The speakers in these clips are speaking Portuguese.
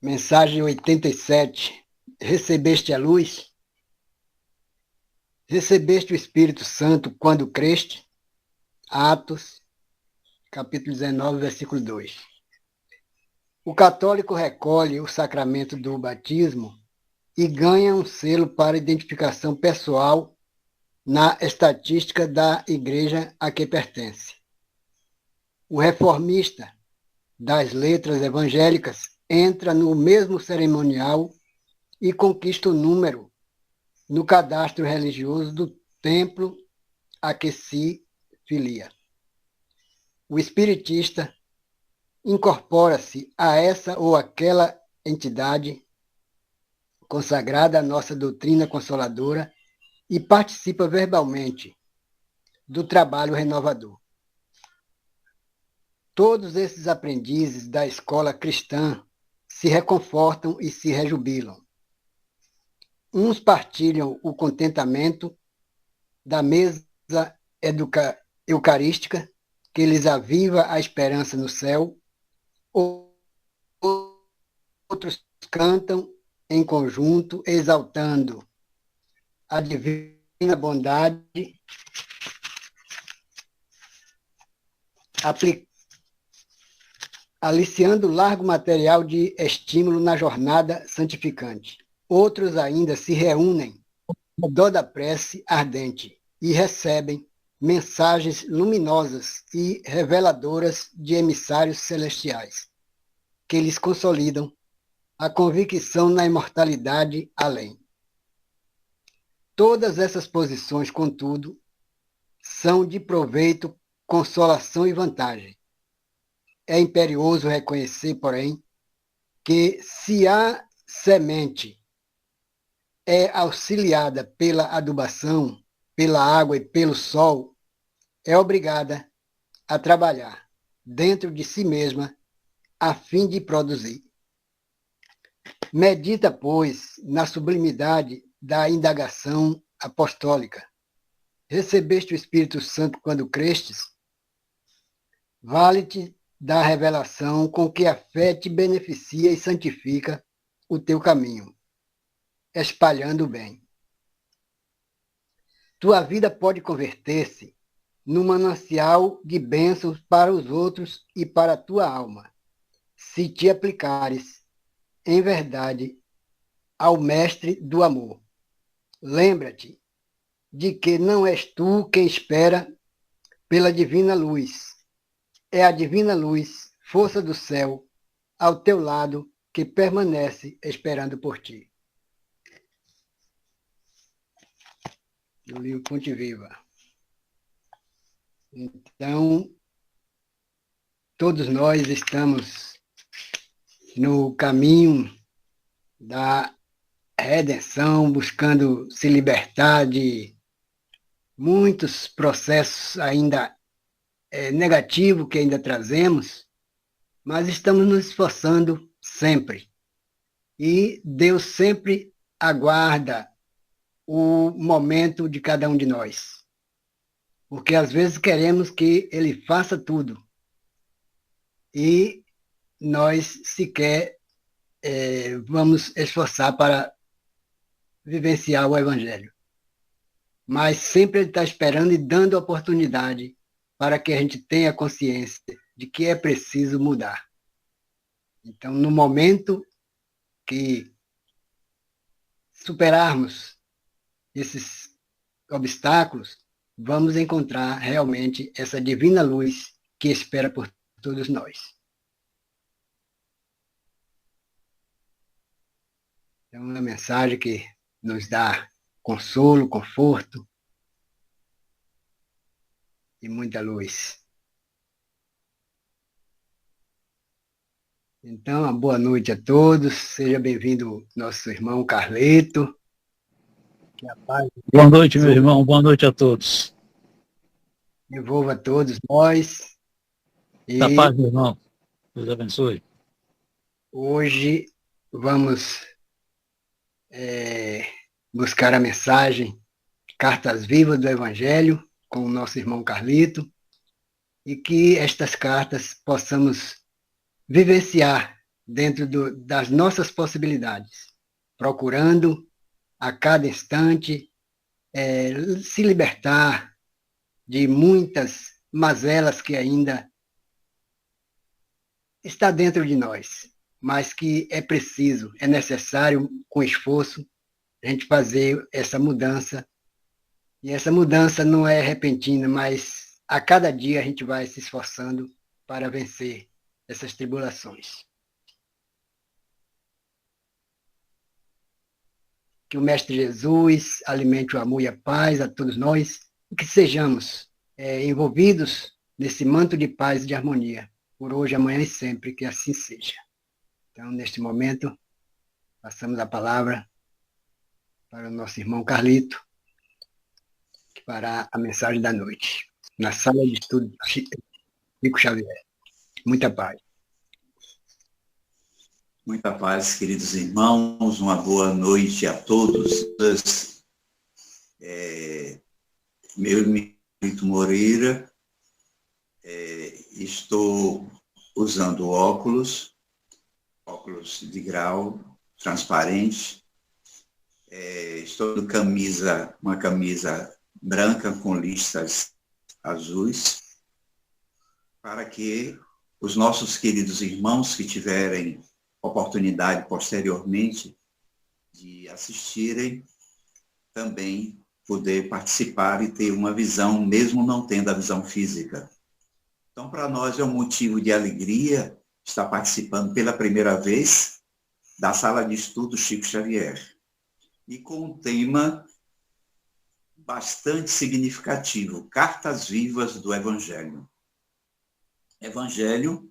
Mensagem 87. Recebeste a luz? Recebeste o Espírito Santo quando creste? Atos, capítulo 19, versículo 2. O católico recolhe o sacramento do batismo e ganha um selo para identificação pessoal na estatística da igreja a que pertence. O reformista das letras evangélicas entra no mesmo cerimonial e conquista o número no cadastro religioso do templo a que se filia. O espiritista incorpora-se a essa ou aquela entidade consagrada à nossa doutrina consoladora e participa verbalmente do trabalho renovador. Todos esses aprendizes da escola cristã se reconfortam e se rejubilam. Uns partilham o contentamento da mesa eucarística, que lhes aviva a esperança no céu, outros cantam em conjunto, exaltando a divina bondade, aliciando largo material de estímulo na jornada santificante. Outros ainda se reúnem no dó da prece ardente e recebem mensagens luminosas e reveladoras de emissários celestiais, que lhes consolidam a convicção na imortalidade além. Todas essas posições, contudo, são de proveito, consolação e vantagem. É imperioso reconhecer, porém, que se a semente é auxiliada pela adubação, pela água e pelo sol, é obrigada a trabalhar dentro de si mesma a fim de produzir. Medita, pois, na sublimidade da indagação apostólica. Recebeste o Espírito Santo quando crestes? Vale-te da revelação com que a fé te beneficia e santifica o teu caminho, espalhando o bem. Tua vida pode converter-se num manancial de bênçãos para os outros e para a tua alma, se te aplicares, em verdade, ao Mestre do amor. Lembra-te de que não és tu quem espera pela divina luz. É a divina luz, força do céu, ao teu lado, que permanece esperando por ti. Do livro Fonte Viva. Então, todos nós estamos no caminho da redenção, buscando se libertar de muitos processos ainda negativos que ainda trazemos, mas estamos nos esforçando sempre. E Deus sempre aguarda o momento de cada um de nós. Porque às vezes queremos que Ele faça tudo. E nós sequer vamos esforçar para vivenciar o Evangelho. Mas sempre Ele está esperando e dando oportunidade para que a gente tenha consciência de que é preciso mudar. Então, no momento que superarmos esses obstáculos, vamos encontrar realmente essa divina luz que espera por todos nós. É uma mensagem que nos dá consolo, conforto e muita luz. Então, uma boa noite a todos. Seja bem-vindo nosso irmão Carleto. Boa noite, meu irmão. Boa noite a todos. Envolva todos nós. Da paz, meu irmão. Deus abençoe. Hoje vamos buscar a mensagem Cartas Vivas do Evangelho com o nosso irmão Carlito, e que estas cartas possamos vivenciar dentro das nossas possibilidades, procurando a cada instante se libertar de muitas mazelas que ainda está dentro de nós, mas que é preciso, é necessário, com esforço, a gente fazer essa mudança. E essa mudança não é repentina, mas a cada dia a gente vai se esforçando para vencer essas tribulações. Que o Mestre Jesus alimente o amor e a paz a todos nós, e que sejamos envolvidos nesse manto de paz e de harmonia, por hoje, amanhã e sempre, que assim seja. Então, neste momento, passamos a palavra para o nosso irmão Carlito, que fará a mensagem da noite, na sala de estudo Chico Xavier. Muita paz. Muita paz, queridos irmãos, uma boa noite a todos. Meu irmão Moreira, estou usando óculos de grau transparente, estou com uma camisa branca com listas azuis, para que os nossos queridos irmãos que tiverem oportunidade posteriormente de assistirem, também poder participar e ter uma visão, mesmo não tendo a visão física. Então, para nós é um motivo de alegria estar participando pela primeira vez da sala de estudo Chico Xavier, e com um tema bastante significativo, Cartas Vivas do Evangelho. Evangelho,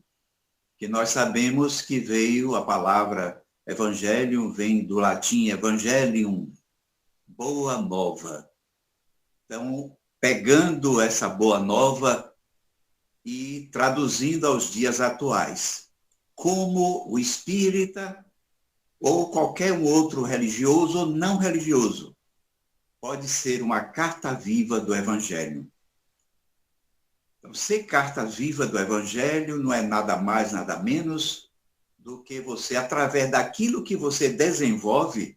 que nós sabemos que veio, a palavra evangelho vem do latim evangelium, boa nova. Então, pegando essa boa nova e traduzindo aos dias atuais, como o espírita ou qualquer outro religioso ou não religioso pode ser uma carta viva do evangelho. Então, ser carta viva do Evangelho não é nada mais, nada menos do que você, através daquilo que você desenvolve,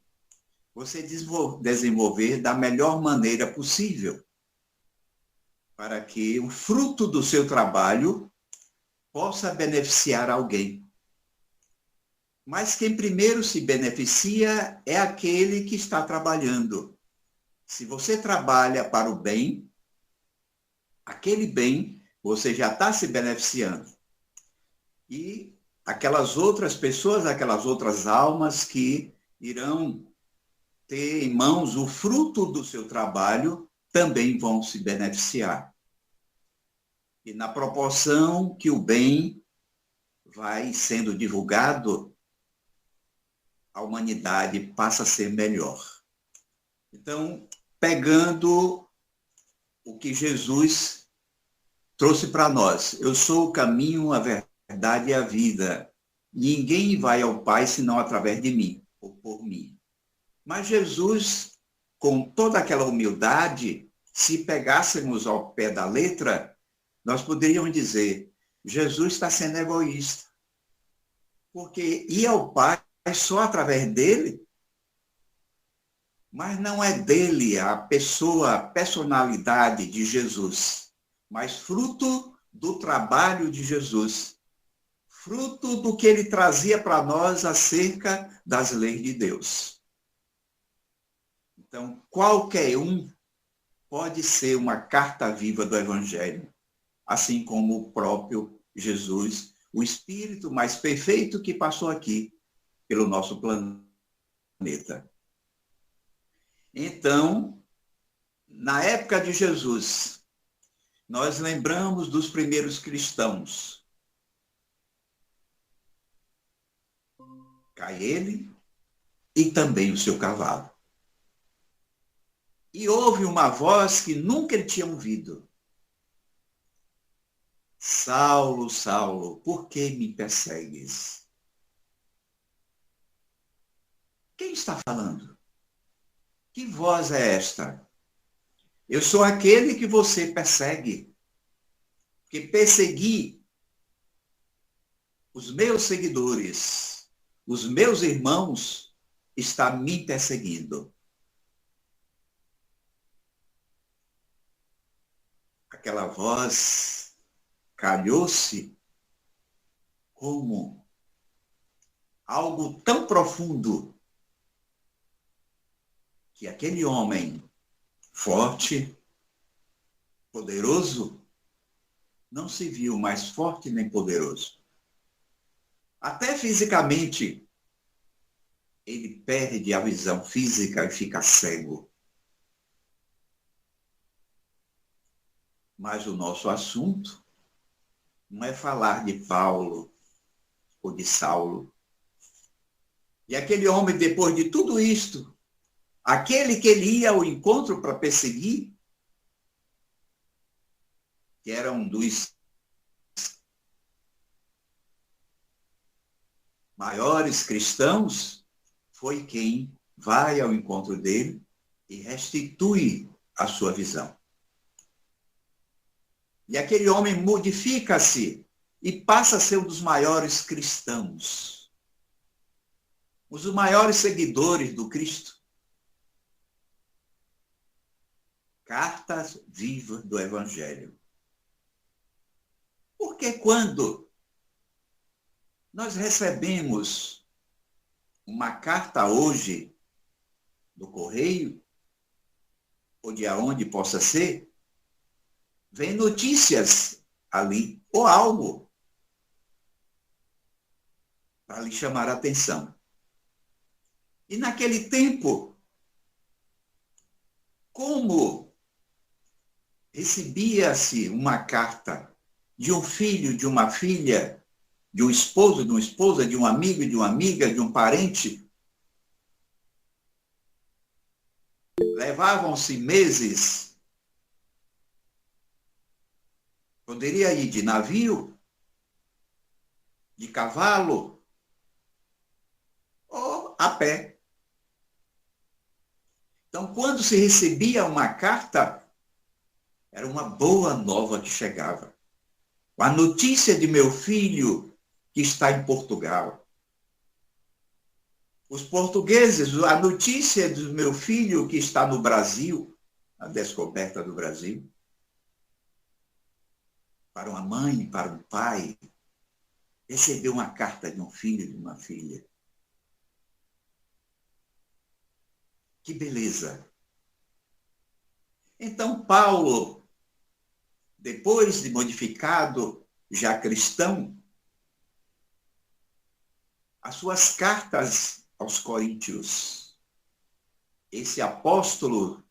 você desenvolver da melhor maneira possível, para que o fruto do seu trabalho possa beneficiar alguém. Mas quem primeiro se beneficia é aquele que está trabalhando. Se você trabalha para o bem, aquele bem, você já está se beneficiando. E aquelas outras pessoas, aquelas outras almas que irão ter em mãos o fruto do seu trabalho, também vão se beneficiar. E na proporção que o bem vai sendo divulgado, a humanidade passa a ser melhor. Então, pegando o que Jesus trouxe para nós. Eu sou o caminho, a verdade e a vida. Ninguém vai ao Pai senão através de mim, ou por mim. Mas Jesus, com toda aquela humildade, se pegássemos ao pé da letra, nós poderíamos dizer, Jesus está sendo egoísta. Porque ir ao Pai só através dele, mas não é dele a pessoa, a personalidade de Jesus, mas fruto do trabalho de Jesus, fruto do que ele trazia para nós acerca das leis de Deus. Então, qualquer um pode ser uma carta viva do Evangelho, assim como o próprio Jesus, o Espírito mais perfeito que passou aqui pelo nosso planeta. Então, na época de Jesus, nós lembramos dos primeiros cristãos. Cai ele e também o seu cavalo. E houve uma voz que nunca ele tinha ouvido. Saulo, Saulo, por que me persegues? Quem está falando? Que voz é esta? Eu sou aquele que você persegue. Porque perseguir os meus seguidores, os meus irmãos estão me perseguindo. Aquela voz calhou-se como algo tão profundo que aquele homem forte, poderoso, não se viu mais forte nem poderoso. Até fisicamente, ele perde a visão física e fica cego. Mas o nosso assunto não é falar de Paulo ou de Saulo. E aquele homem, depois de tudo isto, aquele que ele ia ao encontro para perseguir, que era um dos maiores cristãos, foi quem vai ao encontro dele e restitui a sua visão. E aquele homem modifica-se e passa a ser um dos maiores cristãos, um dos maiores seguidores do Cristo. Cartas vivas do Evangelho. Porque quando nós recebemos uma carta hoje do correio, ou de aonde possa ser, vem notícias ali, ou algo, para lhe chamar a atenção. E naquele tempo, como recebia-se uma carta de um filho, de uma filha, de um esposo, de uma esposa, de um amigo, de uma amiga, de um parente, levavam-se meses. Poderia ir de navio, de cavalo, ou a pé. Então, quando se recebia uma carta, era uma boa nova que chegava. A notícia de meu filho que está em Portugal. Os portugueses, a notícia do meu filho que está no Brasil, a descoberta do Brasil. Para uma mãe, para um pai, receber uma carta de um filho e de uma filha. Que beleza! Então, Paulo, depois de modificado, já cristão, as suas cartas aos Coríntios, esse apóstolo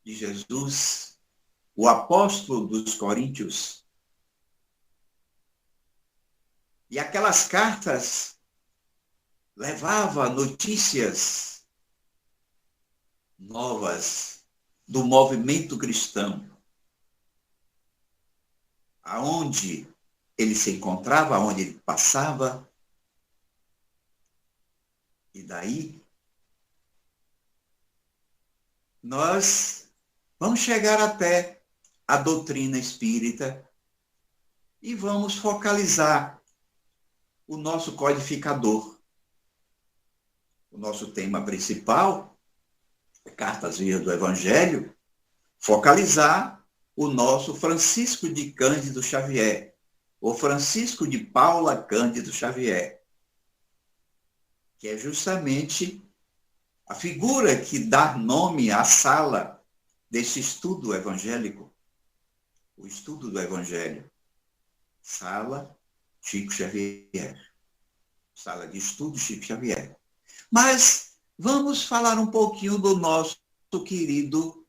de Jesus, o apóstolo dos Coríntios, e aquelas cartas levavam notícias novas do movimento cristão, aonde ele se encontrava, aonde ele passava. E daí, nós vamos chegar até a doutrina espírita e vamos focalizar o nosso codificador. O nosso tema principal, Cartas Vivas do Evangelho, focalizar o nosso Francisco de Cândido Xavier, ou Francisco de Paula Cândido Xavier, que é justamente a figura que dá nome à sala desse estudo evangélico, o estudo do Evangelho. Sala Chico Xavier. Sala de estudo Chico Xavier. Mas vamos falar um pouquinho do nosso querido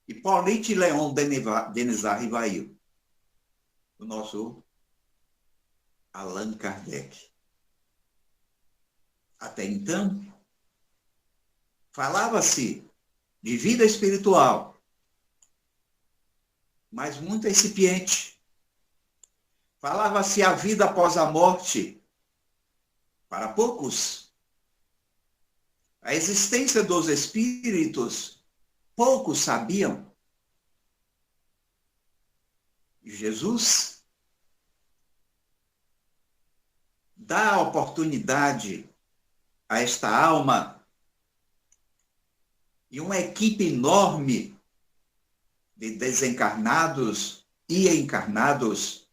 Hipólito Leon Denisard Rivail, o nosso Allan Kardec. Até então, falava-se de vida espiritual, mas muito incipiente. Falava-se a vida após a morte, para poucos. A existência dos espíritos, poucos sabiam. Jesus dá oportunidade a esta alma e uma equipe enorme de desencarnados e encarnados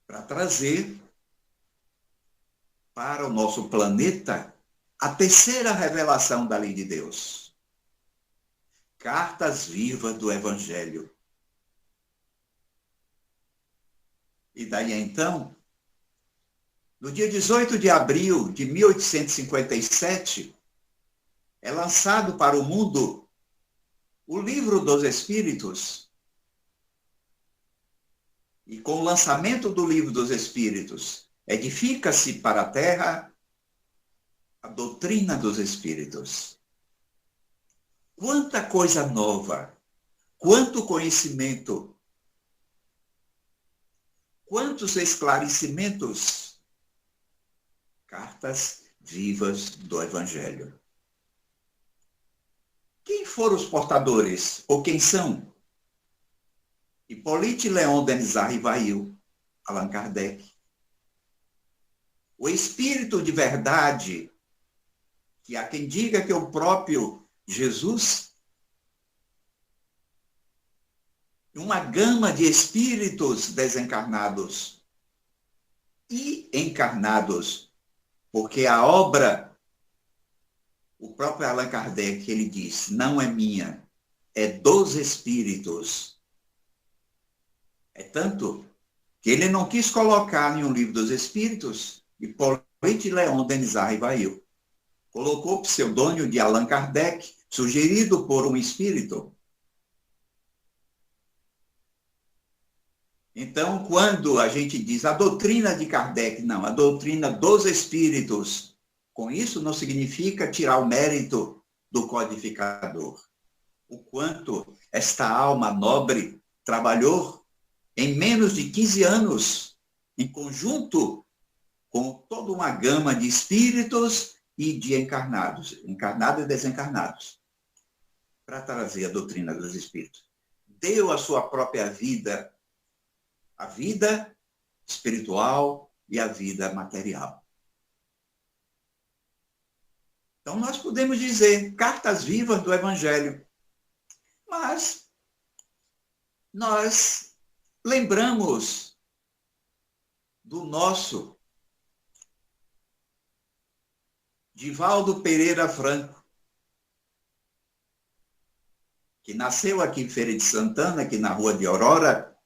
para trazer para o nosso planeta a terceira revelação da lei de Deus. Cartas vivas do Evangelho. E daí então, no dia 18 de abril de 1857, é lançado para o mundo o Livro dos Espíritos. E com o lançamento do Livro dos Espíritos, edifica-se para a Terra a doutrina dos Espíritos. Quanta coisa nova, quanto conhecimento, quantos esclarecimentos. Cartas vivas do Evangelho. Quem foram os portadores? Ou quem são? Hippolyte Léon Denis Rivail, Allan Kardec. O Espírito de verdade, que há quem diga que é o próprio Jesus, uma gama de espíritos desencarnados e encarnados, porque a obra, o próprio Allan Kardec, ele diz, não é minha, é dos espíritos. É tanto que ele não quis colocar em um livro dos espíritos Hippolyte Léon Denis Rivail. Colocou o pseudônimo de Allan Kardec, sugerido por um espírito. Então, quando a gente diz a doutrina de Kardec, não, a doutrina dos espíritos, com isso não significa tirar o mérito do codificador. O quanto esta alma nobre trabalhou em menos de 15 anos, em conjunto com toda uma gama de espíritos e de encarnados, encarnados e desencarnados, para trazer a doutrina dos espíritos. Deu a sua própria vida, a vida espiritual e a vida material. Então, nós podemos dizer cartas vivas do Evangelho, mas nós lembramos do nosso Divaldo Pereira Franco, que nasceu aqui em Feira de Santana, aqui na Rua de Aurora,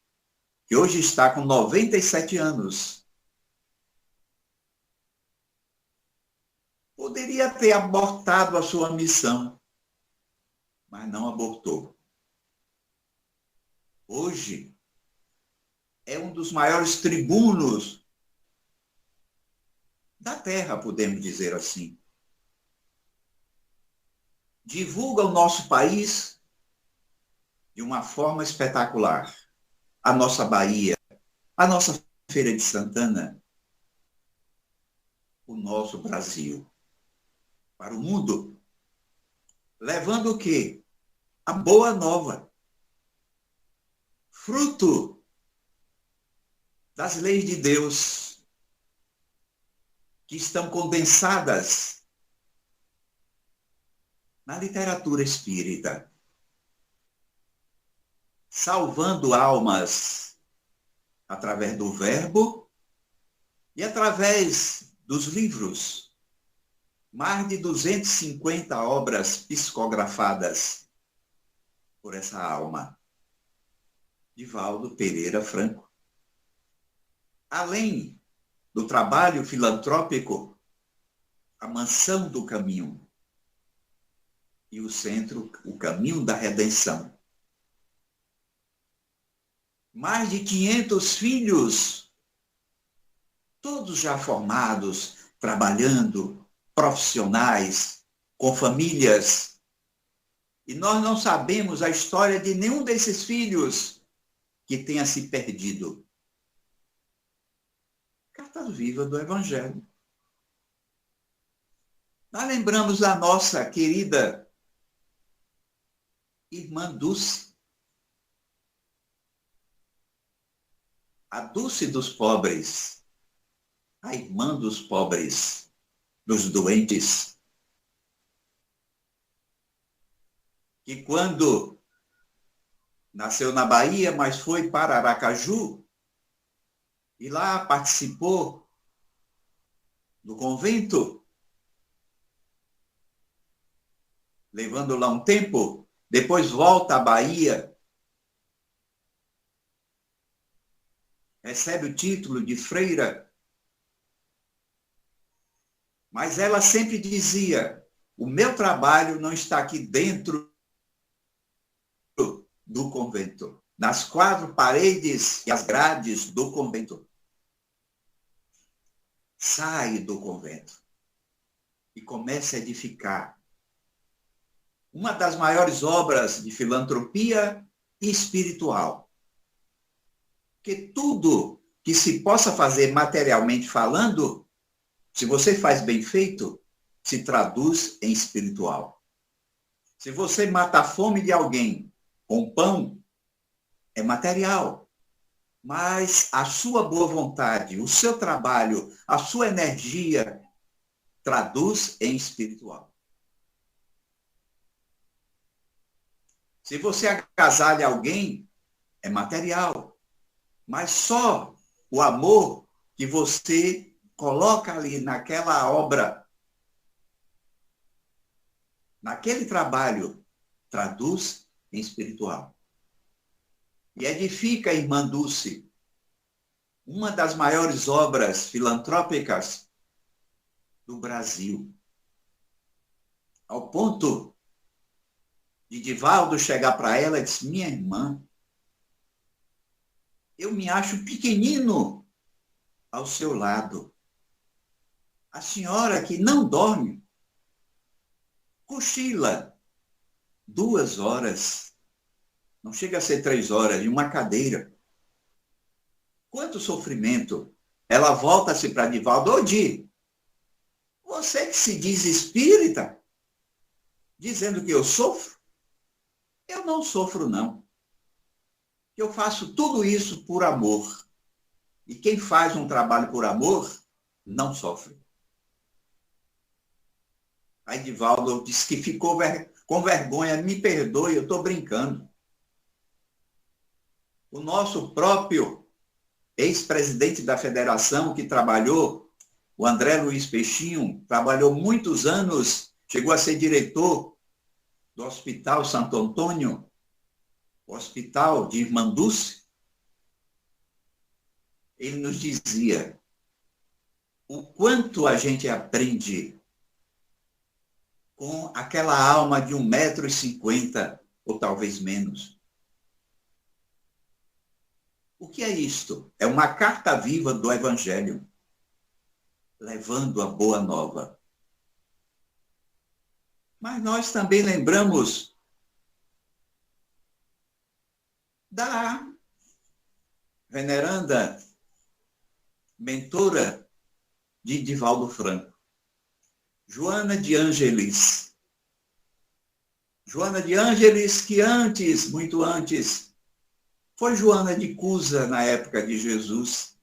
que hoje está com 97 anos. Poderia ter abortado a sua missão, mas não abortou. Hoje, é um dos maiores tribunos da Terra, podemos dizer assim. Divulga o nosso país de uma forma espetacular. A nossa Bahia, a nossa Feira de Santana, o nosso Brasil, para o mundo, levando o quê? A boa nova, fruto das leis de Deus, que estão condensadas na literatura espírita, salvando almas através do verbo e através dos livros. Mais de 250 obras psicografadas por essa alma. Divaldo Pereira Franco. Além do trabalho filantrópico, a Mansão do Caminho e o Centro, o Caminho da Redenção. Mais de 500 filhos, todos já formados, trabalhando, profissionais, com famílias. E nós não sabemos a história de nenhum desses filhos que tenha se perdido. Cartas vivas do Evangelho. Nós lembramos da nossa querida irmã Dulce, a Dulce dos pobres, a irmã dos pobres, dos doentes, que quando nasceu na Bahia, mas foi para Aracaju, e lá participou do convento, levando lá um tempo, depois volta à Bahia, recebe o título de freira, mas ela sempre dizia, o meu trabalho não está aqui dentro do convento, nas 4 paredes e as grades do convento. Sai do convento e comece a edificar uma das maiores obras de filantropia espiritual. Porque tudo que se possa fazer materialmente falando, se você faz bem feito, se traduz em espiritual. Se você mata a fome de alguém com pão, é material. Mas a sua boa vontade, o seu trabalho, a sua energia, traduz em espiritual. Se você agasalha alguém, é material. Mas só o amor que você coloca ali naquela obra, naquele trabalho, traduz em espiritual. E edifica a Irmã Dulce, uma das maiores obras filantrópicas do Brasil. Ao ponto de Divaldo chegar para ela e dizer, minha irmã, eu me acho pequenino ao seu lado. A senhora que não dorme, cochila 2 horas, não chega a ser 3 horas, em uma cadeira. Quanto sofrimento. Ela volta-se para Divaldo, ô Di, você que se diz espírita, dizendo que eu sofro? Eu não sofro, não. Eu faço tudo isso por amor. E quem faz um trabalho por amor, não sofre. Aí Divaldo disse que ficou com vergonha, me perdoe, eu estou brincando. O nosso próprio ex-presidente da federação que trabalhou, o André Luiz Peixinho, trabalhou muitos anos, chegou a ser diretor do Hospital Santo Antônio, o Hospital de Irmã Dulce. Ele nos dizia o quanto a gente aprende com aquela alma de 1,50 m, ou talvez menos. O que é isto? É uma carta viva do Evangelho, levando a boa nova. Mas nós também lembramos da veneranda mentora de Divaldo Franco, Joana de Ângeles. Joana de Ângeles, que antes, muito antes, foi Joana de Cusa na época de Jesus.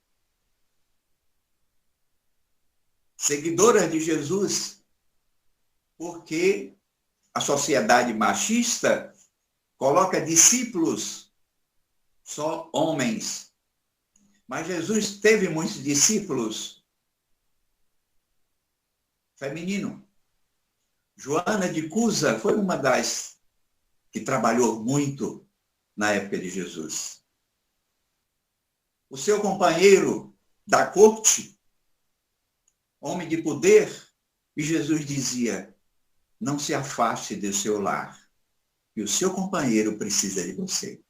Seguidora de Jesus, porque a sociedade machista coloca discípulos só homens. Mas Jesus teve muitos discípulos femininos. Joana de Cusa foi uma das que trabalhou muito na época de Jesus. O seu companheiro da corte, homem de poder, e Jesus dizia, não se afaste do seu lar, e o seu companheiro precisa de você.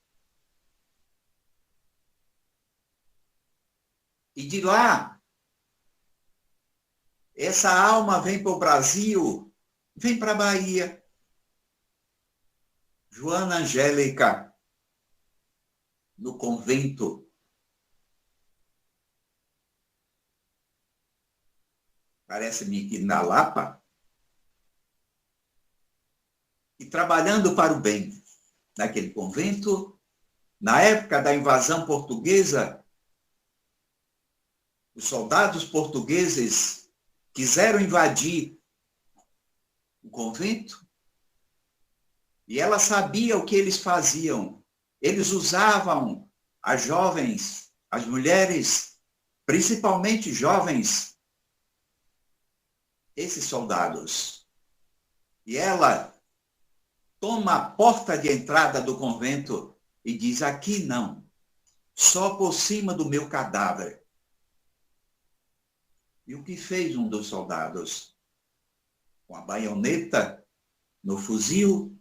E de lá, essa alma vem para o Brasil, vem para a Bahia. Joana Angélica, no convento. Parece-me que na Lapa. E trabalhando para o bem. Naquele convento, na época da invasão portuguesa, Os soldados portugueses quiseram invadir o convento e ela sabia o que eles faziam. Eles usavam as jovens, as mulheres, principalmente jovens, esses soldados. E ela toma a porta de entrada do convento e diz: aqui não, só por cima do meu cadáver. E o que fez um dos soldados? Com a baioneta no fuzil,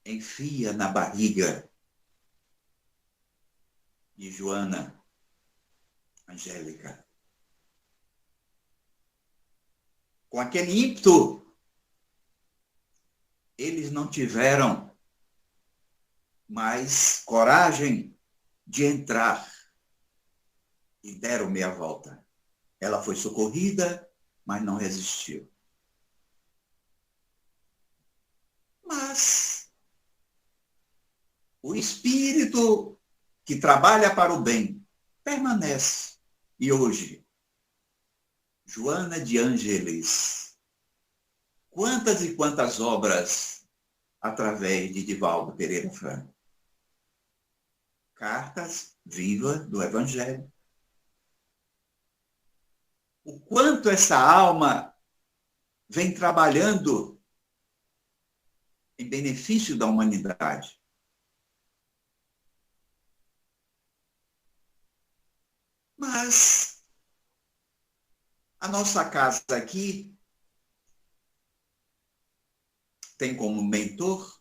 enfia na barriga de Joana Angélica. Com aquele ímpeto, eles não tiveram mais coragem de entrar e deram meia volta. Ela foi socorrida, mas não resistiu. Mas o espírito que trabalha para o bem permanece. E hoje, Joana de Ângeles, quantas e quantas obras através de Divaldo Pereira Franco? Cartas vivas do Evangelho. O quanto essa alma vem trabalhando em benefício da humanidade. Mas a nossa casa aqui tem como mentor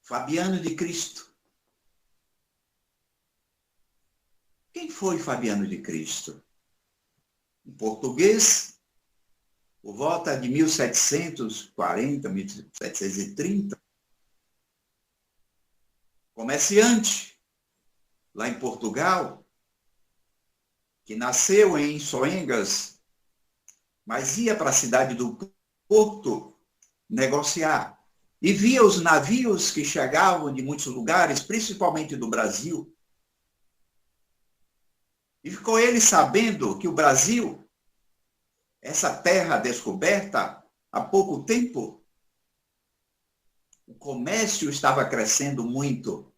Fabiano de Cristo. Quem foi Fabiano de Cristo? Um português, por volta de 1740, 1730, comerciante lá em Portugal, que nasceu em Soengas, mas ia para a cidade do Porto negociar. E via os navios que chegavam de muitos lugares, principalmente do Brasil. E ficou ele sabendo que o Brasil, essa terra descoberta há pouco tempo, o comércio estava crescendo muito.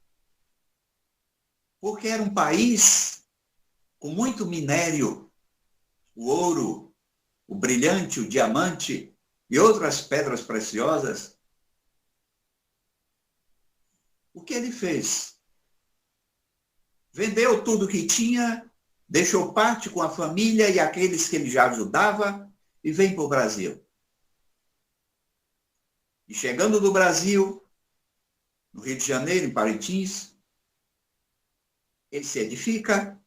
Porque era um país com muito minério, o ouro, o brilhante, o diamante e outras pedras preciosas. O que ele fez? Vendeu tudo que tinha, deixou parte com a família e aqueles que ele já ajudava e veio para o Brasil. E chegando do Brasil, no Rio de Janeiro, em Parintins, ele se edifica,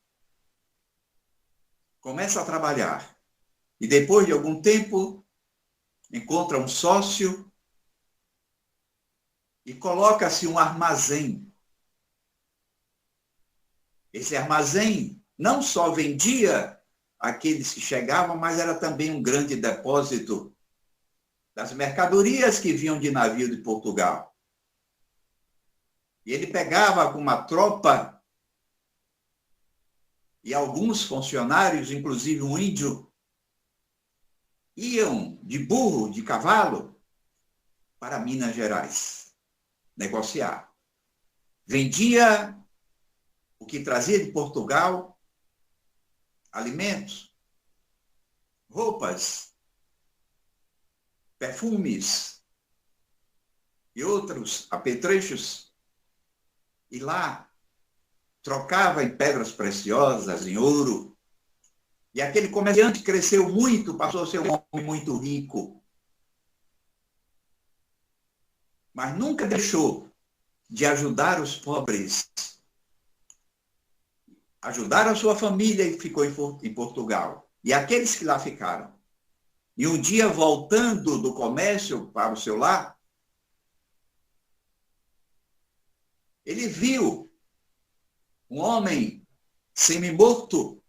começa a trabalhar. E depois de algum tempo, encontra um sócio e coloca-se um armazém. Esse armazém não só vendia aqueles que chegavam, mas era também um grande depósito das mercadorias que vinham de navio de Portugal. E ele pegava com uma tropa e alguns funcionários, inclusive um índio, iam de burro, de cavalo, para Minas Gerais negociar. Vendia o que trazia de Portugal, alimentos, roupas, perfumes e outros apetrechos, e lá trocava em pedras preciosas, em ouro. E aquele comerciante cresceu muito, passou a ser um homem muito rico. Mas nunca deixou de ajudar os pobres. Ajudar a sua família e ficou em Portugal. E aqueles que lá ficaram. E um dia, voltando do comércio para o seu lar, ele viu um homem semi-morto.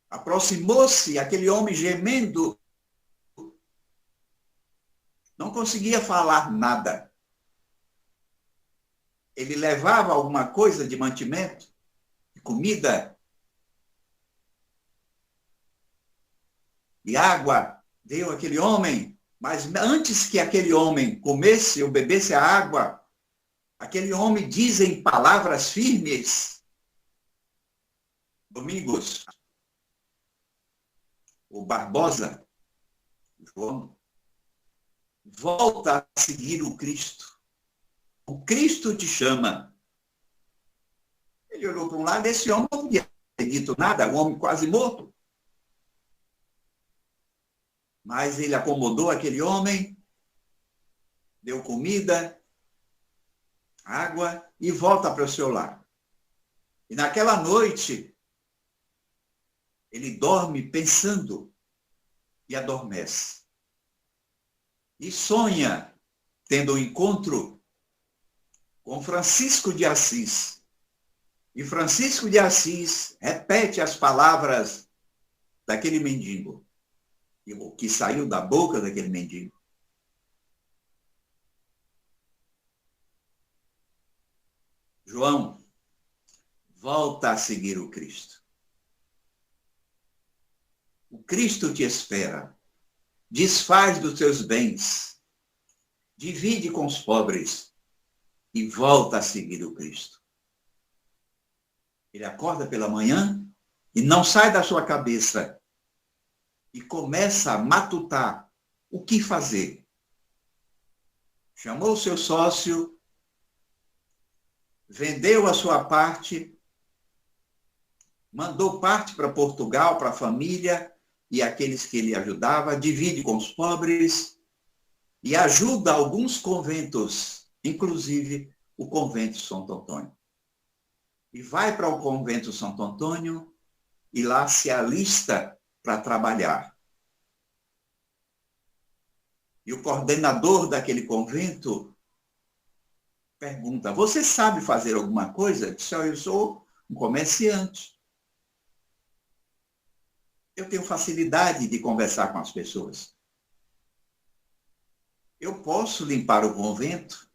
Aproximou-se, aquele homem gemendo. Não conseguia falar nada. ele levava alguma coisa de mantimento, de comida e água, deu aquele homem. Mas antes que aquele homem comesse ou bebesse a água, aquele homem diz em palavras firmes, Domingos, o Barbosa, João, volta a seguir o Cristo. O Cristo te chama. Ele olhou para um lado, esse homem não tinha dito nada, um homem quase morto. Mas ele acomodou aquele homem, deu comida, água e volta para o seu lar. E naquela noite, ele dorme pensando e adormece. E sonha tendo um encontro com Francisco de Assis. E Francisco de Assis repete as palavras daquele mendigo, o que saiu da boca daquele mendigo. João, volta a seguir o Cristo. O Cristo te espera. Desfaz dos teus bens. Divide com os pobres e volta a seguir o Cristo. Ele acorda pela manhã e não sai da sua cabeça e começa a matutar o que fazer. Chamou o seu sócio, vendeu a sua parte, mandou parte para Portugal, para a família e aqueles que ele ajudava, divide com os pobres e ajuda alguns conventos, inclusive o convento Santo Antônio. E vai para o convento Santo Antônio e lá se alista para trabalhar. E o coordenador daquele convento pergunta, você sabe fazer alguma coisa? Diz, eu sou um comerciante. Eu tenho facilidade de conversar com as pessoas. Eu posso limpar o convento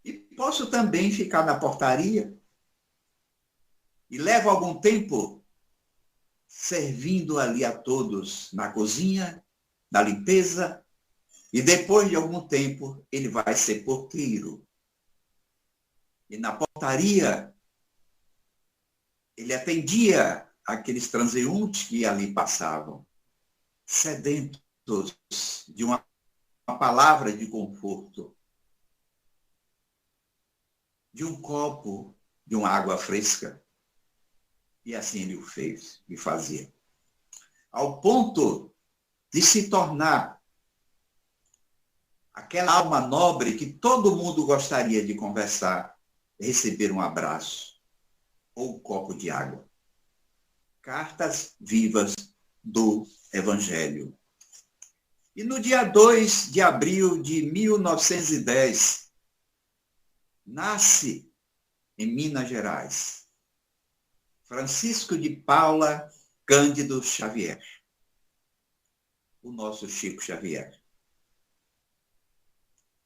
e posso também ficar na portaria. E levo algum tempo servindo ali a todos na cozinha, na limpeza, e depois de algum tempo ele vai ser porteiro. E na portaria ele atendia aqueles transeuntes que ali passavam, sedentos de uma palavra de conforto, de um copo, de uma água fresca. E assim ele o fez e fazia. Ao ponto de se tornar aquela alma nobre que todo mundo gostaria de conversar, receber um abraço ou um copo de água. Cartas vivas do Evangelho. E no dia 2 de abril de 1910, nasce em Minas Gerais Francisco de Paula Cândido Xavier, o nosso Chico Xavier.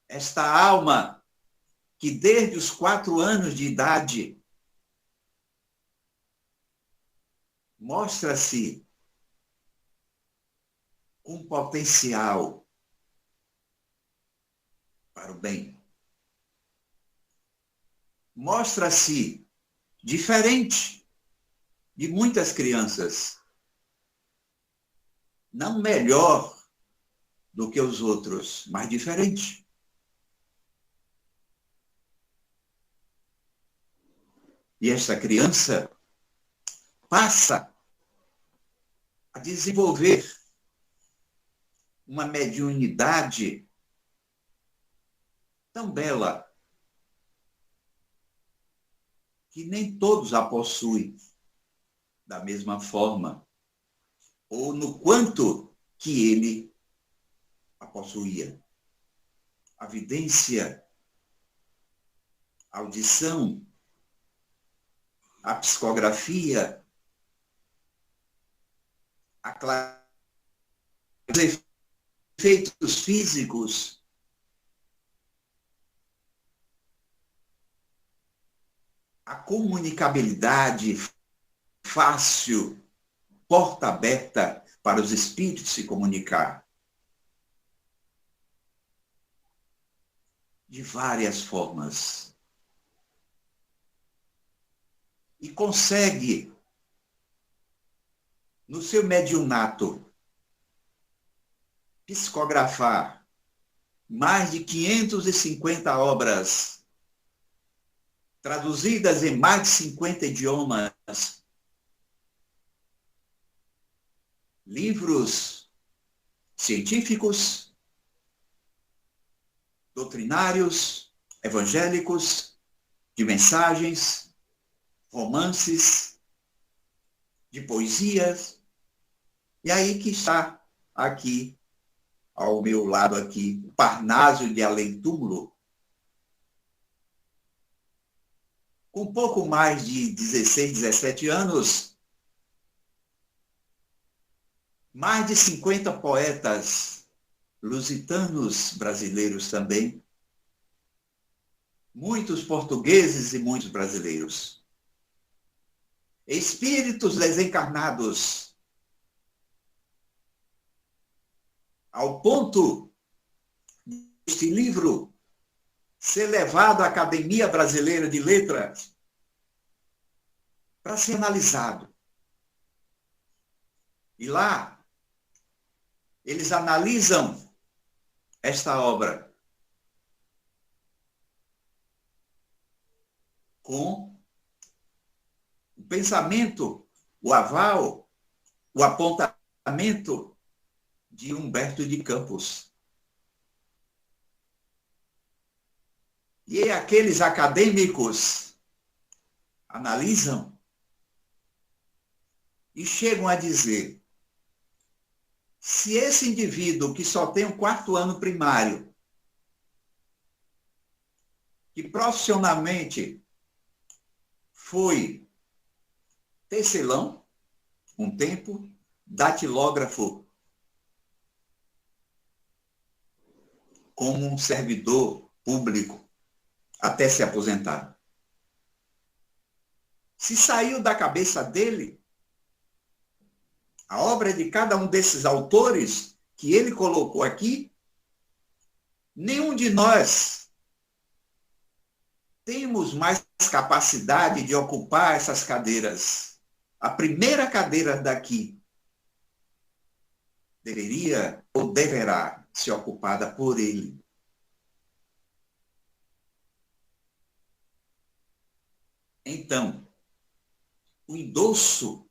Esta alma que desde os 4 anos de idade mostra-se com potencial para o bem. Mostra-se diferente de muitas crianças. Não melhor do que os outros, mas diferente. E esta criança passa a desenvolver uma mediunidade tão bela que nem todos a possuem da mesma forma, ou no quanto que ele a possuía. A vidência, a audição, a psicografia, os efeitos físicos, a comunicabilidade fácil, porta aberta para os espíritos se comunicar. De várias formas. E consegue, no seu mediunato, psicografar mais de 550 obras, traduzidas em mais de 50 idiomas, livros científicos, doutrinários, evangélicos, de mensagens, romances, de poesias. E aí que está aqui, ao meu lado aqui, o Parnaso de Além-Túmulo, com pouco mais de 16, 17 anos, mais de 50 poetas lusitanos brasileiros também, muitos portugueses e muitos brasileiros. Espíritos desencarnados, ao ponto deste livro ser levado à Academia Brasileira de Letras para ser analisado. E lá, eles analisam esta obra com o pensamento, o aval, o apontamento de Humberto de Campos. E aqueles acadêmicos analisam e chegam a dizer: se esse indivíduo que só tem o 4º ano primário, que profissionalmente foi tecelão, um tempo, datilógrafo, como um servidor público, até se aposentar. Se saiu da cabeça dele a obra de cada um desses autores que ele colocou aqui, nenhum de nós temos mais capacidade de ocupar essas cadeiras. A primeira cadeira daqui deveria ou deverá ser ocupada por ele. Então, o endosso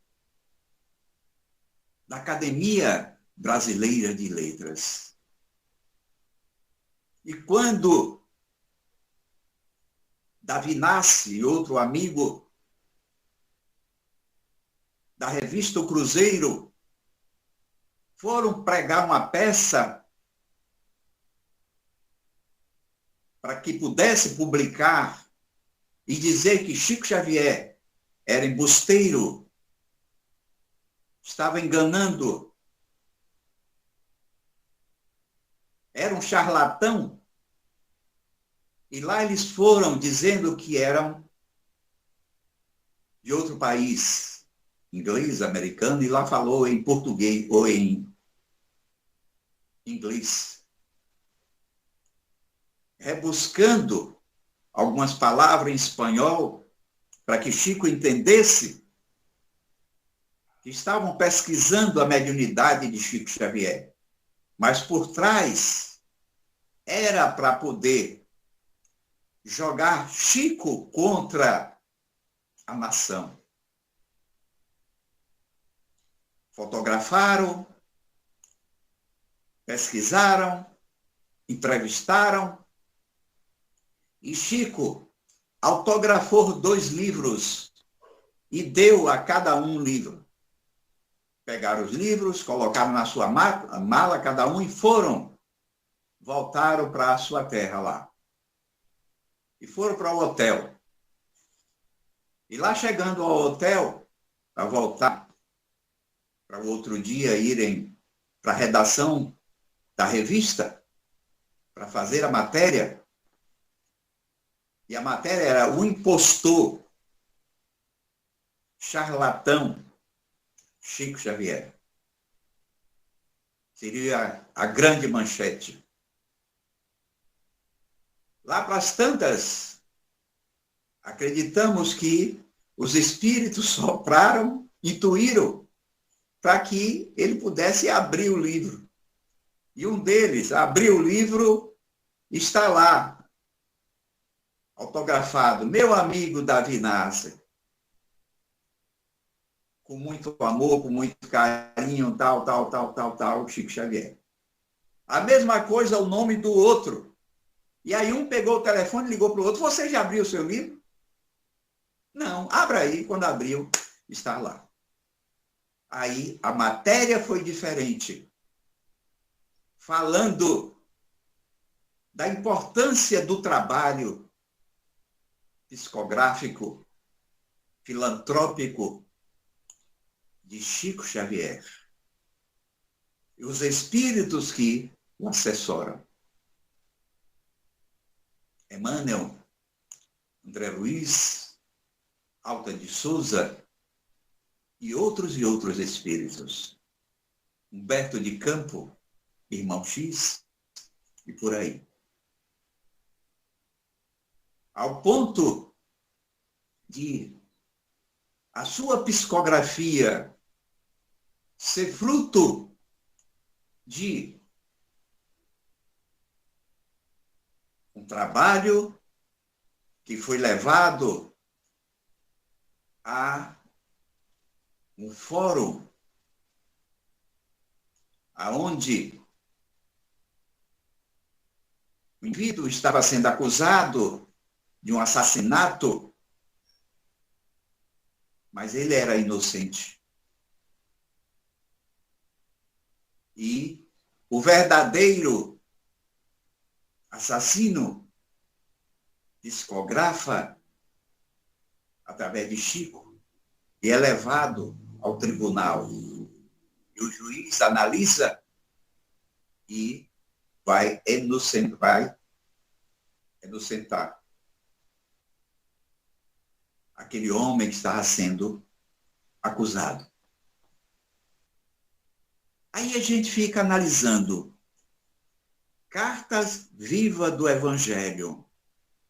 da Academia Brasileira de Letras. E quando Davi Nasce, outro amigo da revista O Cruzeiro, foram pregar uma peça para que pudesse publicar e dizer que Chico Xavier era embusteiro, estava enganando, era um charlatão. E lá eles foram dizendo que eram de outro país, inglês, americano, e lá falou em português ou em inglês, rebuscando algumas palavras em espanhol para que Chico entendesse que estavam pesquisando a mediunidade de Chico Xavier. Mas por trás era para poder jogar Chico contra a nação. Fotografaram, pesquisaram, entrevistaram, e Chico autografou 2 livros e deu a cada um livro. Pegaram os livros, colocaram na sua mala, cada um, e voltaram para a sua terra lá. E foram para o hotel. E lá chegando ao hotel, para voltar, para o outro dia irem para a redação da revista, para fazer a matéria, e a matéria era o impostor charlatão Chico Xavier. Seria a grande manchete. Lá para as tantas, acreditamos que os espíritos sopraram, intuíram, para que ele pudesse abrir o livro. E um deles abriu o livro, está lá, autografado, meu amigo Davi Nasser. Com muito amor, com muito carinho, tal, Chico Xavier. A mesma coisa o nome do outro. E aí um pegou o telefone e ligou para o outro, você já abriu o seu livro? Não, abra aí. Quando abriu, está lá. Aí a matéria foi diferente. Falando da importância do trabalho psicográfico, filantrópico de Chico Xavier. E os espíritos que o assessoram. Emmanuel, André Luiz, Alta de Souza e outros espíritos. Humberto de Campo, Irmão X, e por aí. Ao ponto de a sua psicografia ser fruto de um trabalho que foi levado a um fórum aonde o indivíduo estava sendo acusado de um assassinato, mas ele era inocente. E o verdadeiro assassino psicografa através de Chico e é levado ao tribunal. E o juiz analisa e vai inocentar aquele homem que estava sendo acusado. Aí a gente fica analisando. Cartas Viva do Evangelho,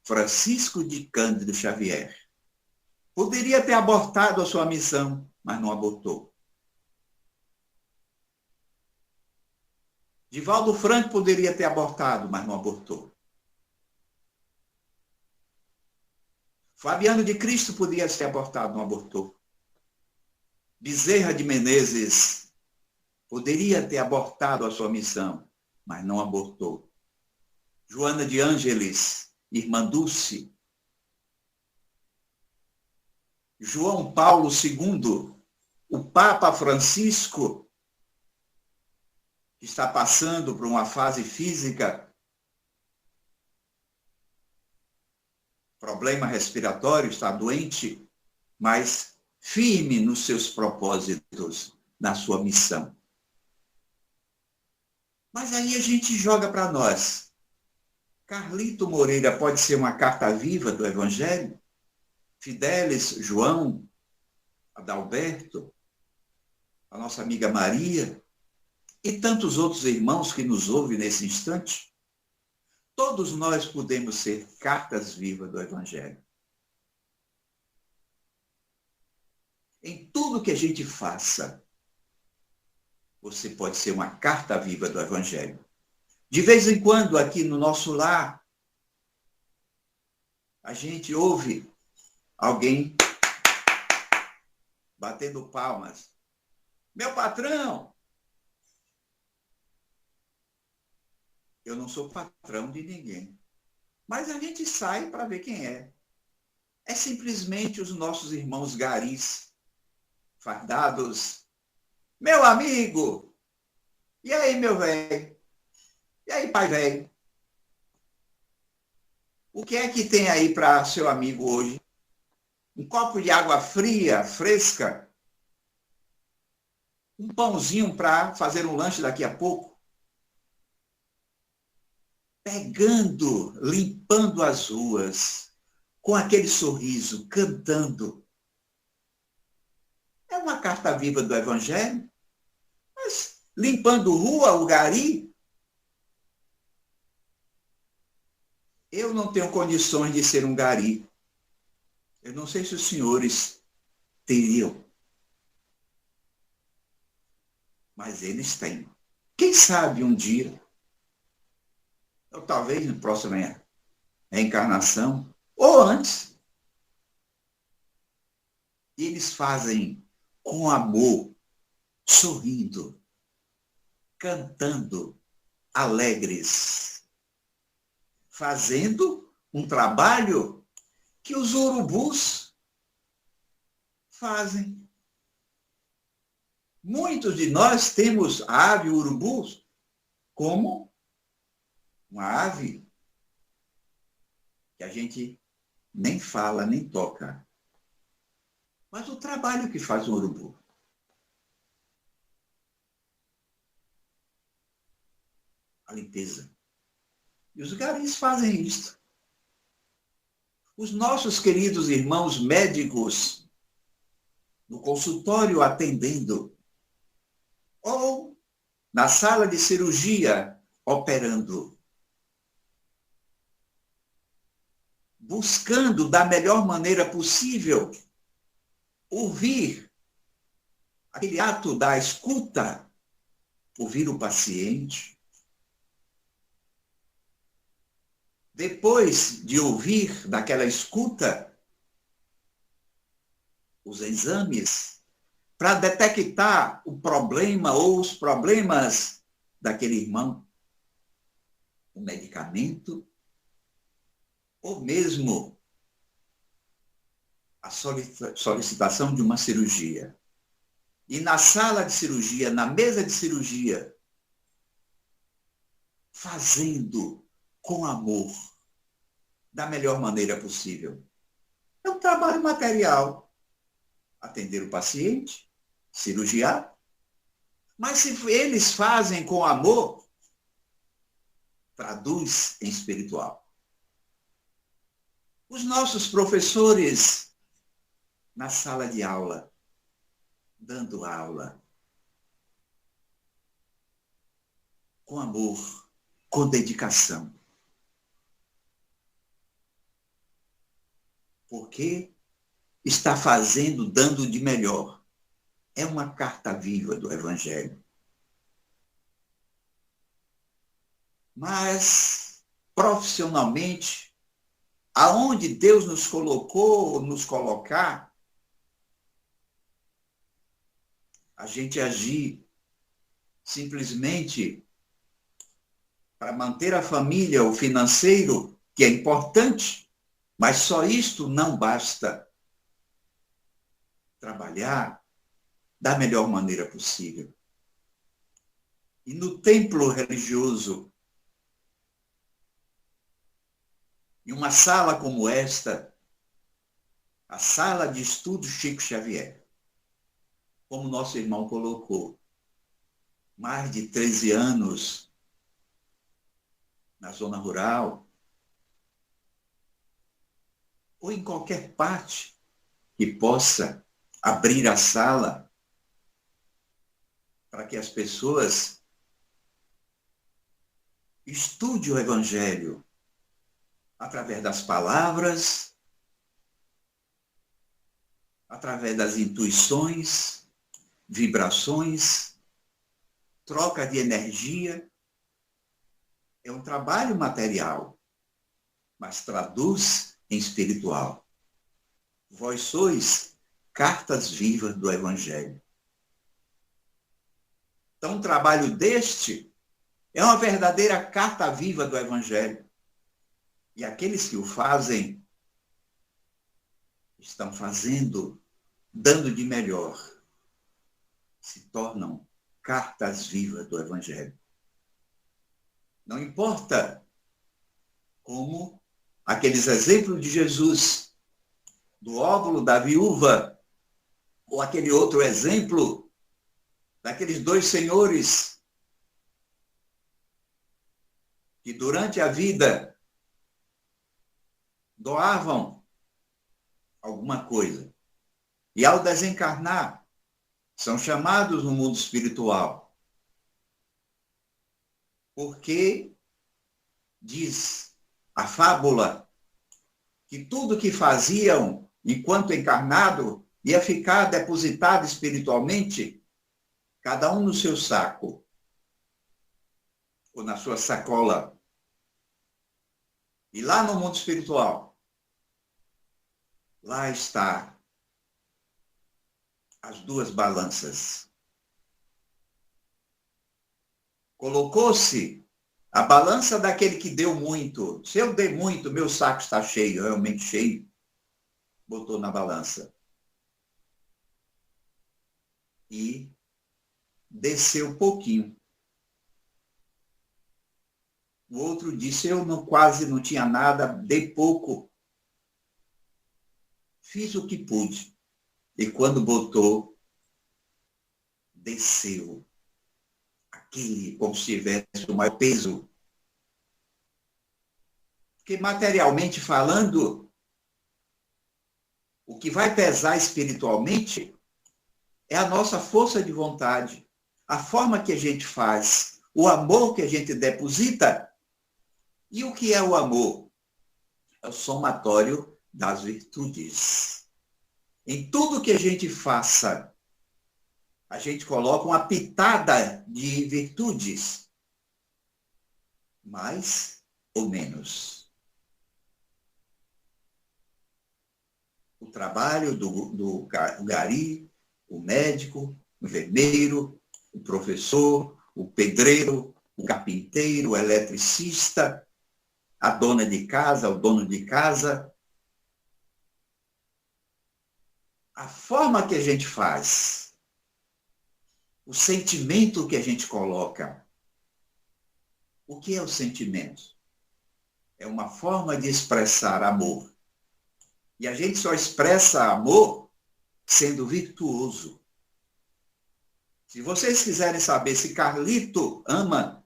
Francisco de Cândido Xavier. Poderia ter abortado a sua missão, mas não abortou. Divaldo Franco poderia ter abortado, mas não abortou. Fabiano de Cristo podia ter abortado, não abortou. Bezerra de Menezes poderia ter abortado a sua missão, mas não abortou. Joana de Ângeles, Irmã Dulce. João Paulo II, o Papa Francisco, que está passando por uma fase física, problema respiratório, está doente, mas firme nos seus propósitos, na sua missão. Mas aí a gente joga para nós. Carlito Moreira pode ser uma carta viva do Evangelho? Fidelis, João, Adalberto, a nossa amiga Maria e tantos outros irmãos que nos ouvem nesse instante? Todos nós podemos ser cartas vivas do Evangelho. Em tudo que a gente faça, você pode ser uma carta viva do Evangelho. De vez em quando, aqui no nosso lar, a gente ouve alguém batendo palmas. Meu patrão! Eu não sou patrão de ninguém. Mas a gente sai para ver quem é. É simplesmente os nossos irmãos garis, fardados. Meu amigo! E aí, meu velho? E aí, pai velho? O que é que tem aí para seu amigo hoje? Um copo de água fria, fresca? Um pãozinho para fazer um lanche daqui a pouco? Pegando, limpando as ruas, com aquele sorriso, cantando. uma carta viva do Evangelho. Mas limpando rua, o gari, eu não tenho condições de ser um gari. Eu não sei se os senhores teriam. Mas eles têm. Quem sabe um dia, ou talvez na próxima reencarnação, ou antes, eles fazem com amor, sorrindo, cantando, alegres, fazendo um trabalho que os urubus fazem. Muitos de nós temos a ave urubu como uma ave que a gente nem fala, nem toca. Mas o trabalho que faz o urubu. A limpeza. E os garis fazem isso. Os nossos queridos irmãos médicos no consultório atendendo, ou na sala de cirurgia operando, buscando da melhor maneira possível ouvir aquele ato da escuta, ouvir o paciente. Depois de ouvir daquela escuta, os exames, para detectar o problema ou os problemas daquele irmão, o medicamento, ou mesmo a solicitação de uma cirurgia. E na sala de cirurgia, na mesa de cirurgia, fazendo com amor, da melhor maneira possível. É um trabalho material. Atender o paciente, cirurgiar. Mas se eles fazem com amor, traduz em espiritual. Os nossos professores na sala de aula, dando aula, com amor, com dedicação. Porque está fazendo, dando de melhor. É uma carta viva do Evangelho. Mas, profissionalmente, aonde Deus nos colocou, nos colocar, a gente agir simplesmente para manter a família, o financeiro, que é importante, mas só isto não basta. Trabalhar da melhor maneira possível. E no templo religioso, em uma sala como esta, a sala de estudo Chico Xavier, como nosso irmão colocou, mais de 13 anos na zona rural, ou em qualquer parte que possa abrir a sala para que as pessoas estudem o Evangelho através das palavras, através das intuições, vibrações, troca de energia. É um trabalho material, mas traduz em espiritual. Vós sois cartas vivas do Evangelho. Então, um trabalho deste é uma verdadeira carta viva do Evangelho. E aqueles que o fazem estão fazendo, dando de melhor. Se tornam cartas vivas do Evangelho. Não importa como aqueles exemplos de Jesus, do óvulo da viúva, ou aquele outro exemplo daqueles dois senhores que durante a vida doavam alguma coisa. E ao desencarnar, são chamados no mundo espiritual. Porque diz a fábula que tudo que faziam enquanto encarnado ia ficar depositado espiritualmente, cada um no seu saco, ou na sua sacola. E lá no mundo espiritual, lá está as duas balanças. Colocou-se a balança daquele que deu muito. Se eu dei muito, meu saco está cheio, realmente cheio. Botou na balança. E desceu pouquinho. O outro disse, eu quase não tinha nada, dei pouco. Fiz o que pude. E quando botou, desceu. Aquele, como se tivesse o maior peso. Porque materialmente falando, o que vai pesar espiritualmente é a nossa força de vontade, a forma que a gente faz, o amor que a gente deposita. E o que é o amor? É o somatório das virtudes. Em tudo que a gente faça, a gente coloca uma pitada de virtudes, mais ou menos. O trabalho do gari, o médico, o enfermeiro, o professor, o pedreiro, o carpinteiro, o eletricista, a dona de casa, o dono de casa. A forma que a gente faz, o sentimento que a gente coloca. O que é o sentimento? É uma forma de expressar amor. E a gente só expressa amor sendo virtuoso. Se vocês quiserem saber se Carlito ama,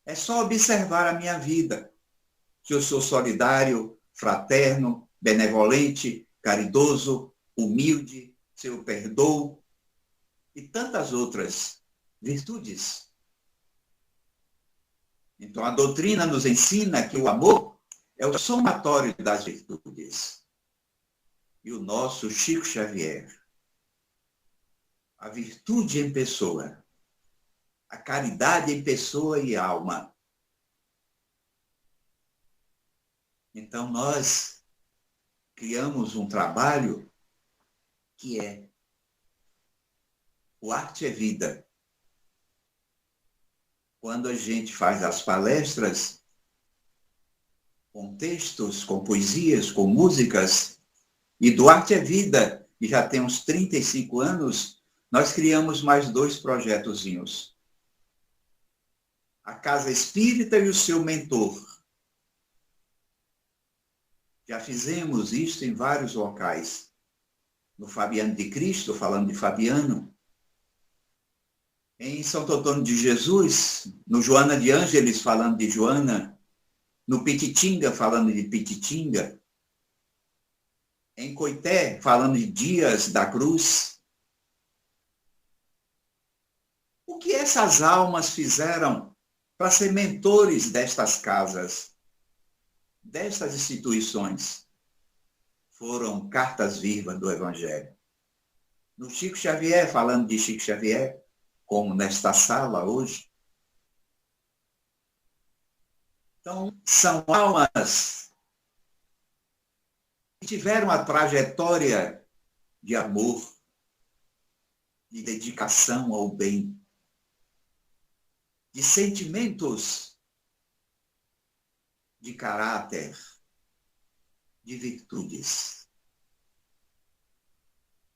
é só observar a minha vida. Que eu sou solidário, fraterno, benevolente, caridoso, humilde, se eu perdoo, e tantas outras virtudes. Então, a doutrina nos ensina que o amor é o somatório das virtudes. E o nosso Chico Xavier, a virtude em pessoa, a caridade em pessoa e alma. Então, nós criamos um trabalho que é o Arte é Vida. Quando a gente faz as palestras com textos, com poesias, com músicas, e do Arte é Vida, que já tem uns 35 anos, nós criamos mais 2 projetozinhos. A Casa Espírita e o seu mentor. Já fizemos isso em vários locais. No Fabiano de Cristo, falando de Fabiano. Em Santo Antônio de Jesus, no Joana de Ângeles, falando de Joana. No Pititinga, falando de Pititinga. Em Coité, falando de Dias da Cruz. O que essas almas fizeram para ser mentores destas casas, destas instituições? Foram cartas vivas do Evangelho. No Chico Xavier, falando de Chico Xavier, como nesta sala hoje. Então, são almas que tiveram a trajetória de amor, de dedicação ao bem, de sentimentos, de caráter, de virtudes.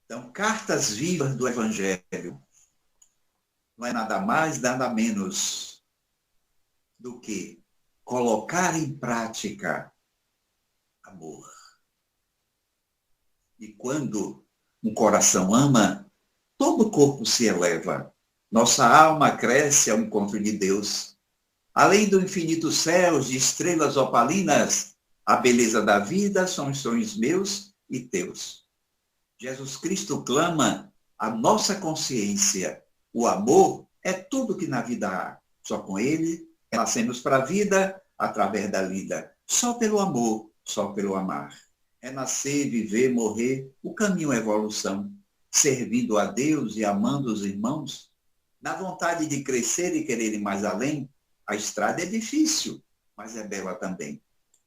Então, cartas vivas do Evangelho não é nada mais, nada menos do que colocar em prática amor. E quando um coração ama, todo o corpo se eleva. Nossa alma cresce ao encontro de Deus. Além do infinito céus de estrelas opalinas, a beleza da vida são os sonhos meus e teus. Jesus Cristo clama a nossa consciência, o amor, é tudo que na vida há. Só com ele, nascemos para a vida através da lida. Só pelo amor, só pelo amar. É nascer, viver, morrer, o caminho é evolução. Servindo a Deus e amando os irmãos, na vontade de crescer e querer ir mais além, a estrada é difícil, mas é bela também.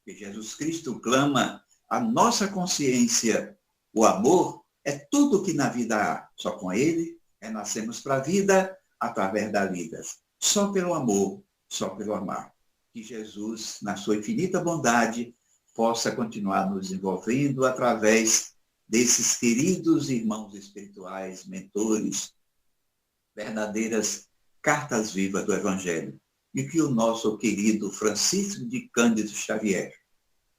E Jesus Cristo clama a nossa consciência. O amor é tudo que na vida há. Só com ele nascemos para a vida através da vida. Só pelo amor, só pelo amar. Que Jesus, na sua infinita bondade, possa continuar nos envolvendo através desses queridos irmãos espirituais, mentores, verdadeiras cartas vivas do Evangelho. E que o nosso querido Francisco de Cândido Xavier,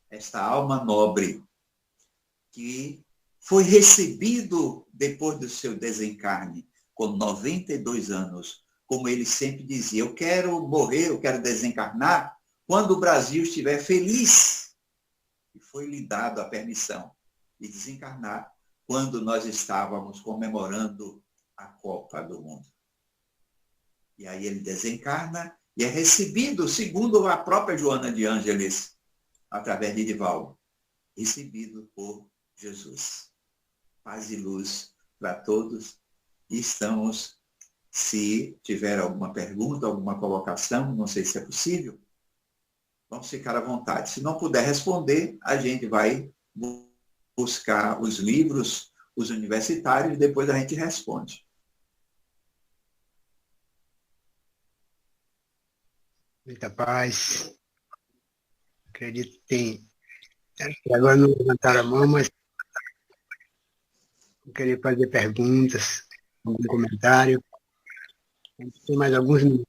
esta alma nobre, que foi recebido depois do seu desencarne, com 92 anos, como ele sempre dizia, eu quero morrer, eu quero desencarnar quando o Brasil estiver feliz. E foi lhe dado a permissão de desencarnar quando nós estávamos comemorando a Copa do Mundo. E aí ele desencarna e é recebido, segundo a própria Joana de Ângeles, através de Divaldo, recebido por Jesus. Paz e luz para todos. E estamos, se tiver alguma pergunta, alguma colocação, não sei se é possível, vamos ficar à vontade. Se não puder responder, a gente vai buscar os livros, os universitários, e depois a gente responde. Muita paz. Acredito que tem. Agora não levantaram a mão, mas eu queria fazer perguntas, algum comentário. A gente tem mais alguns minutos.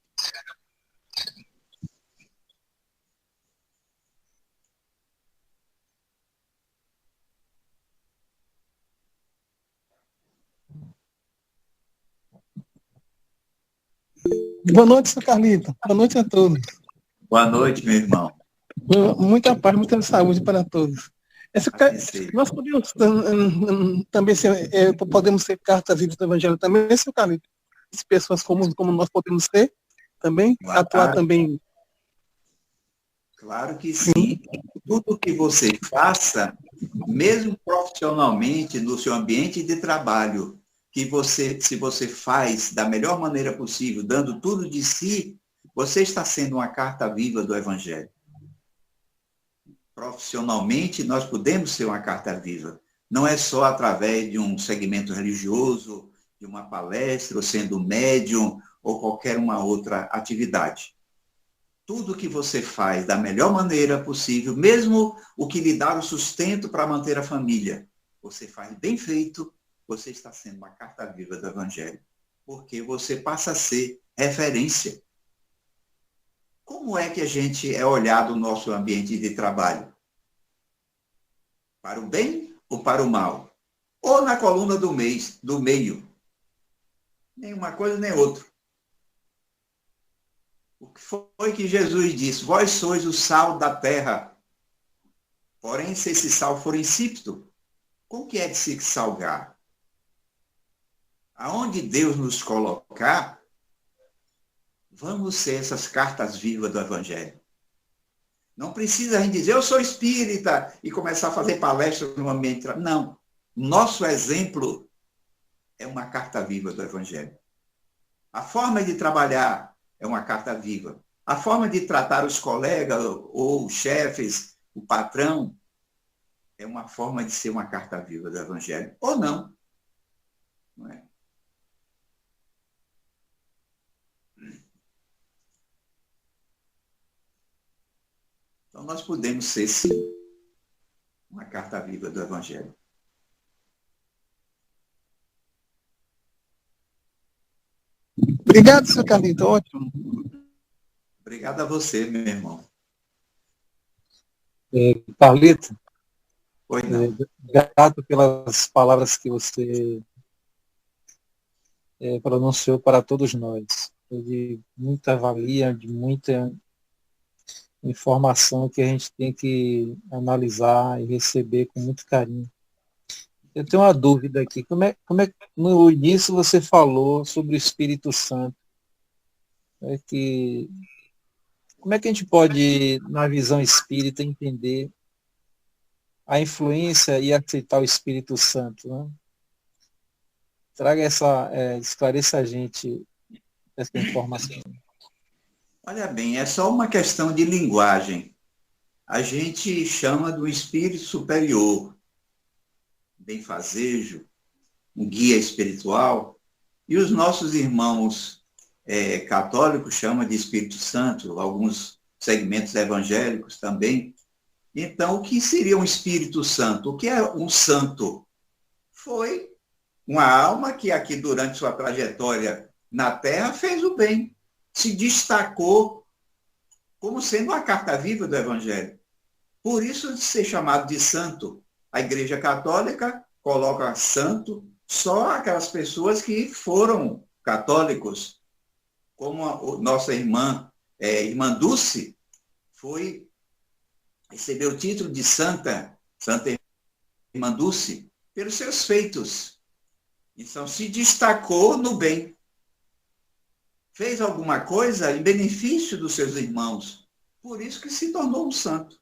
Boa noite, seu Carlito. Boa noite a todos. Boa noite, meu irmão. Muita paz, muita saúde para todos. Nós podemos também ser, podemos ser cartas vivas do Evangelho também, seu Carlito? Pessoas como nós podemos ser também, claro. Atuar também. Claro que sim. Tudo que você faça, mesmo profissionalmente, no seu ambiente de trabalho, se você faz da melhor maneira possível, dando tudo de si, você está sendo uma carta viva do Evangelho. Profissionalmente, nós podemos ser uma carta viva. Não é só através de um segmento religioso, de uma palestra, ou sendo médium, ou qualquer uma outra atividade. Tudo que você faz da melhor maneira possível, mesmo o que lhe dá o sustento para manter a família, você faz bem feito, você está sendo uma carta viva do Evangelho. Porque você passa a ser referência. Como é que a gente é olhado no nosso ambiente de trabalho? Para o bem ou para o mal? Ou na coluna do meio? Nenhuma coisa nem outra. O que foi que Jesus disse? Vós sois o sal da terra. Porém, se esse sal for insípido, como que é de se salgar? Aonde Deus nos colocar, vamos ser essas cartas vivas do Evangelho. Não precisa a gente dizer, eu sou espírita, e começar a fazer palestra no ambiente. Não. Nosso exemplo é uma carta viva do Evangelho. A forma de trabalhar é uma carta viva. A forma de tratar os colegas ou os chefes, o patrão, é uma forma de ser uma carta viva do Evangelho. Ou não. Não é? Então, nós podemos ser, sim, uma carta viva do Evangelho. Obrigado, seu Carlito. Ótimo. Obrigado a você, meu irmão. Carlito, Oi, não. Grato pelas palavras que você pronunciou para todos nós. De muita valia, de muita informação que a gente tem que analisar e receber com muito carinho. Eu tenho uma dúvida aqui. No início você falou sobre o Espírito Santo. Como é que a gente pode, na visão espírita, entender a influência e aceitar o Espírito Santo, né? Esclareça a gente essa informação. Olha bem, é só uma questão de linguagem. A gente chama do espírito superior, benfazejo, um guia espiritual, e os nossos irmãos católicos chamam de Espírito Santo, alguns segmentos evangélicos também. Então, o que seria um Espírito Santo? O que é um santo? Foi uma alma que aqui durante sua trajetória na Terra fez o bem, se destacou como sendo a carta viva do Evangelho. Por isso de ser chamado de santo. A Igreja Católica coloca santo só aquelas pessoas que foram católicos, como a nossa irmã Dulce recebeu o título de Santa Irmã Dulce, pelos seus feitos. Então, se destacou no bem. Fez alguma coisa em benefício dos seus irmãos. Por isso que se tornou um santo.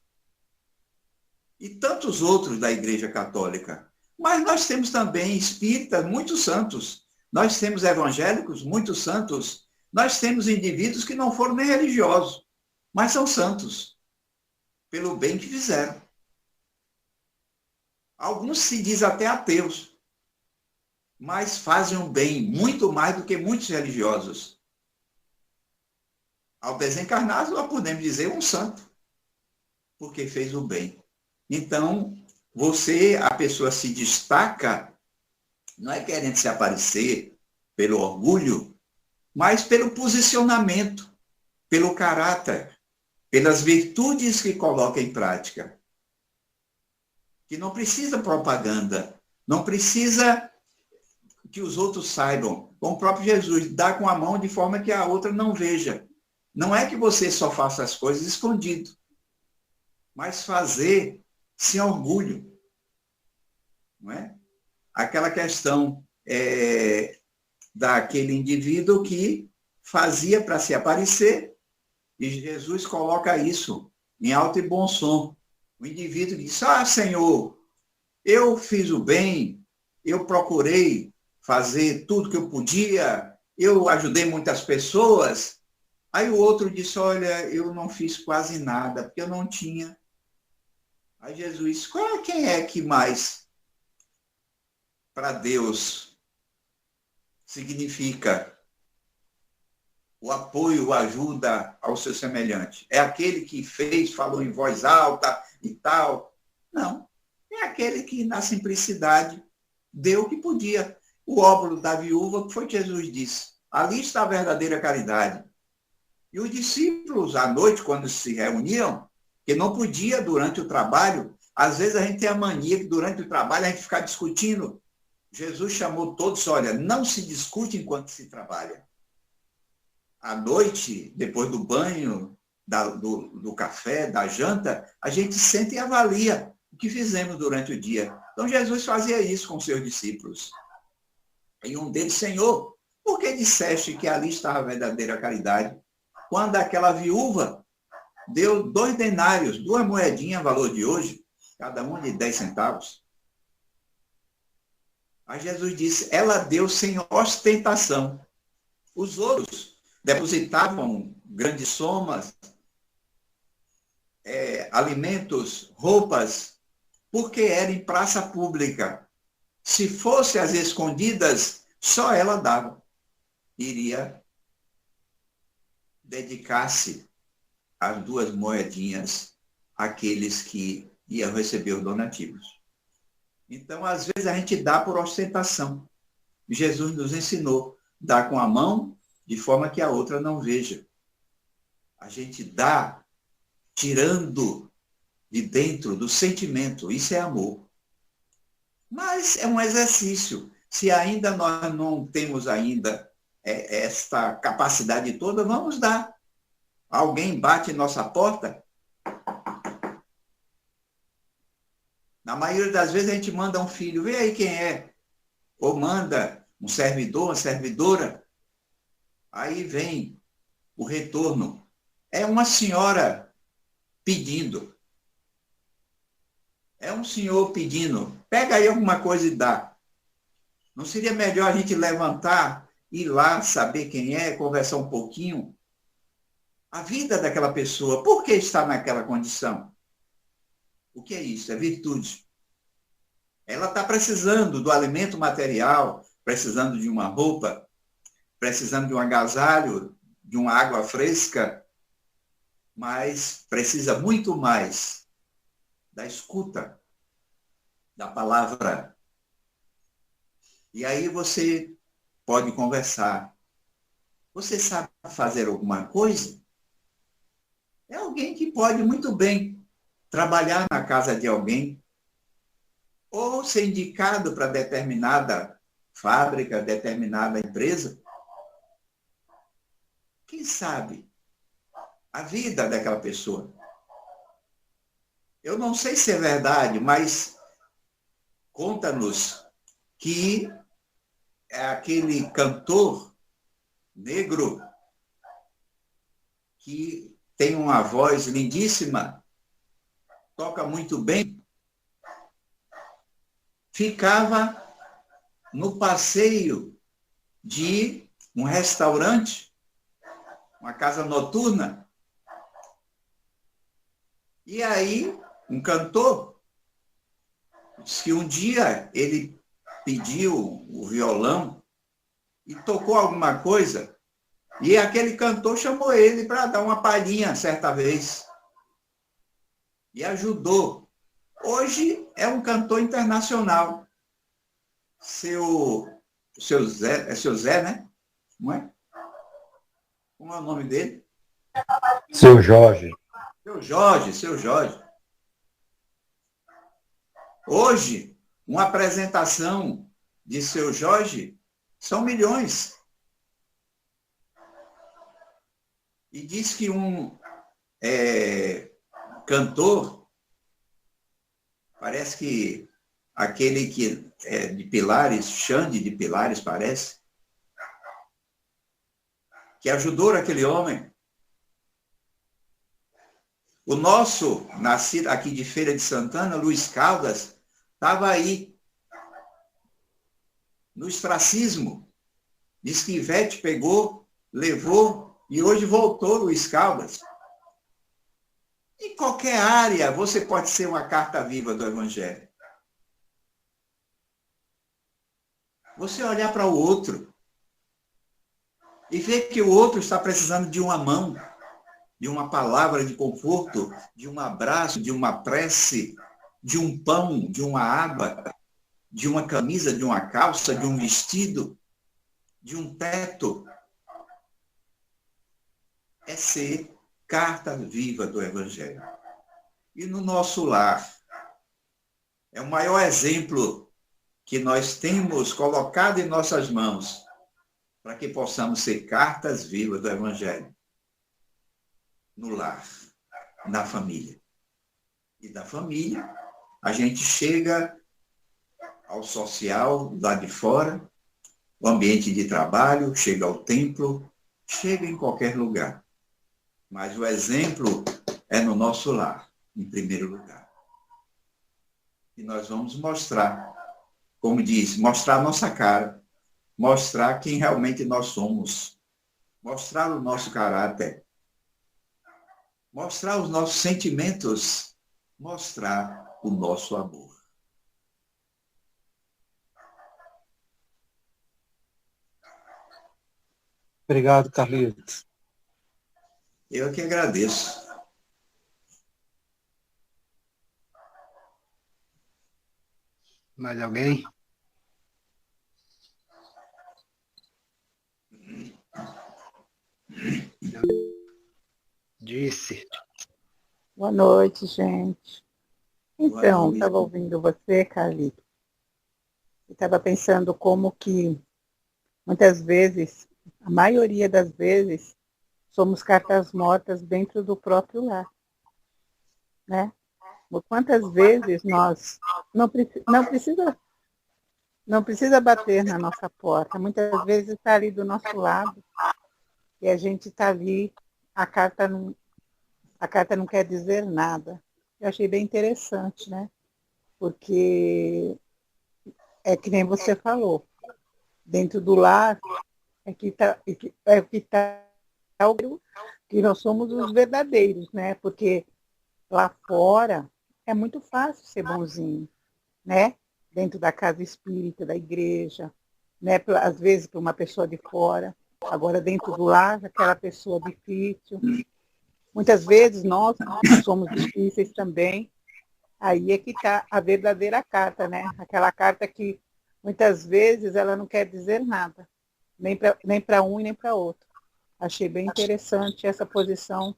E tantos outros da Igreja Católica. Mas nós temos também espíritas, muitos santos. Nós temos evangélicos, muitos santos. Nós temos indivíduos que não foram nem religiosos, mas são santos, pelo bem que fizeram. Alguns se dizem até ateus, mas fazem o bem muito mais do que muitos religiosos. Ao desencarnar, nós podemos dizer um santo, porque fez o bem. Então, a pessoa se destaca, não é querendo se aparecer pelo orgulho, mas pelo posicionamento, pelo caráter, pelas virtudes que coloca em prática. Que não precisa propaganda, não precisa que os outros saibam. Como o próprio Jesus, dá com a mão de forma que a outra não veja. Não é que você só faça as coisas escondido, mas fazer sem orgulho. Não é? Aquela questão daquele indivíduo que fazia para se aparecer, e Jesus coloca isso em alto e bom som. O indivíduo diz: Senhor, eu fiz o bem, eu procurei fazer tudo que eu podia, eu ajudei muitas pessoas. Aí o outro disse: olha, eu não fiz quase nada, porque eu não tinha. Aí Jesus: quem é que mais para Deus significa o apoio, a ajuda ao seu semelhante? É aquele que falou em voz alta e tal? Não. É aquele que, na simplicidade, deu o que podia. O óbolo da viúva, que foi que Jesus disse: ali está a verdadeira caridade. E os discípulos, à noite, quando se reuniam, que não podia durante o trabalho, às vezes a gente tem a mania que durante o trabalho a gente fica discutindo. Jesus chamou todos: olha, não se discute enquanto se trabalha. À noite, depois do banho, do café, da janta, a gente senta e avalia o que fizemos durante o dia. Então Jesus fazia isso com seus discípulos. E um deles: Senhor, por que disseste que ali estava a verdadeira caridade? Quando aquela viúva deu 2 denários, 2 moedinhas, valor de hoje, cada uma de 10 centavos. Aí Jesus disse: ela deu sem ostentação. Os outros depositavam grandes somas, alimentos, roupas, porque era em praça pública. Se fosse às escondidas, só ela dava. Iria dedicar-se as 2 moedinhas àqueles que iam receber os donativos. Então, às vezes, a gente dá por ostentação. Jesus nos ensinou: dá com a mão de forma que a outra não veja. A gente dá tirando de dentro do sentimento. Isso é amor. Mas é um exercício. Se ainda nós não temos ainda esta capacidade toda, vamos dar. Alguém bate em nossa porta, Na maioria das vezes a gente manda um filho, vê aí quem é. Ou manda um servidor, uma servidora. Aí vem o retorno. É uma senhora pedindo. É um senhor pedindo. Pega aí alguma coisa e dá. Não seria melhor a gente levantar, ir lá, saber quem é, conversar um pouquinho? A vida daquela pessoa, por que está naquela condição? O que é isso? É virtude. Ela está precisando do alimento material, precisando de uma roupa, precisando de um agasalho, de uma água fresca, mas precisa muito mais da escuta, da palavra. E aí você pode conversar. Você sabe fazer alguma coisa? É alguém que pode muito bem trabalhar na casa de alguém, ou ser indicado para determinada fábrica, determinada empresa. Quem sabe a vida daquela pessoa? Eu não sei se é verdade, mas conta-nos que é aquele cantor negro que tem uma voz lindíssima, toca muito bem, ficava no passeio de um restaurante, uma casa noturna. E aí, um cantor disse que um dia ele pediu o violão e tocou alguma coisa, e aquele cantor chamou ele para dar uma palhinha certa vez. E ajudou. Hoje é um cantor internacional. Seu Zé, né? Não é? Como é o nome dele? Seu Jorge. Seu Jorge. Hoje, uma apresentação de Seu Jorge são milhões. E diz que um cantor, parece que aquele que é de Pilares, Xande de Pilares, parece, que ajudou aquele homem. O nosso, nascido aqui de Feira de Santana, Luiz Caldas, estava aí, no ostracismo. Diz que Ivete pegou, levou, e hoje voltou Luiz Caldas. Em qualquer área, você pode ser uma carta viva do Evangelho. Você olhar para o outro e ver que o outro está precisando de uma mão, de uma palavra de conforto, de um abraço, de uma prece, de um pão, de uma água, de uma camisa, de uma calça, de um vestido, de um teto. É ser carta viva do Evangelho. E no nosso lar, é o maior exemplo que nós temos colocado em nossas mãos para que possamos ser cartas vivas do Evangelho. No lar, na família. E da família, a gente chega ao social, lá de fora, o ambiente de trabalho, chega ao templo, chega em qualquer lugar. Mas o exemplo é no nosso lar, em primeiro lugar. E nós vamos mostrar, como diz, mostrar a nossa cara, mostrar quem realmente nós somos, mostrar o nosso caráter, mostrar os nossos sentimentos, mostrar o nosso amor. Obrigado, Carlitos. Eu que agradeço. Mais alguém? Disse. Boa noite, gente. Boa Então, noite. estava ouvindo você, Carlito, e estava pensando como que, muitas vezes, a maioria das vezes, somos cartas mortas dentro do próprio lar, né? Quantas vezes nós não precisa bater na nossa porta. Muitas vezes está ali do nosso lado e a gente está ali, a carta não quer dizer nada. Eu achei bem interessante, né? Porque é que nem você falou, dentro do lar é que está que nós somos os verdadeiros, né? Porque lá fora é muito fácil ser bonzinho, né? Dentro da casa espírita, da igreja, né? Às vezes para uma pessoa de fora. Agora dentro do lar, aquela pessoa difícil. Muitas vezes nós somos difíceis também. Aí é que está a verdadeira carta, né? Aquela carta que muitas vezes ela não quer dizer nada, nem para um e nem para outro. Achei bem interessante essa posição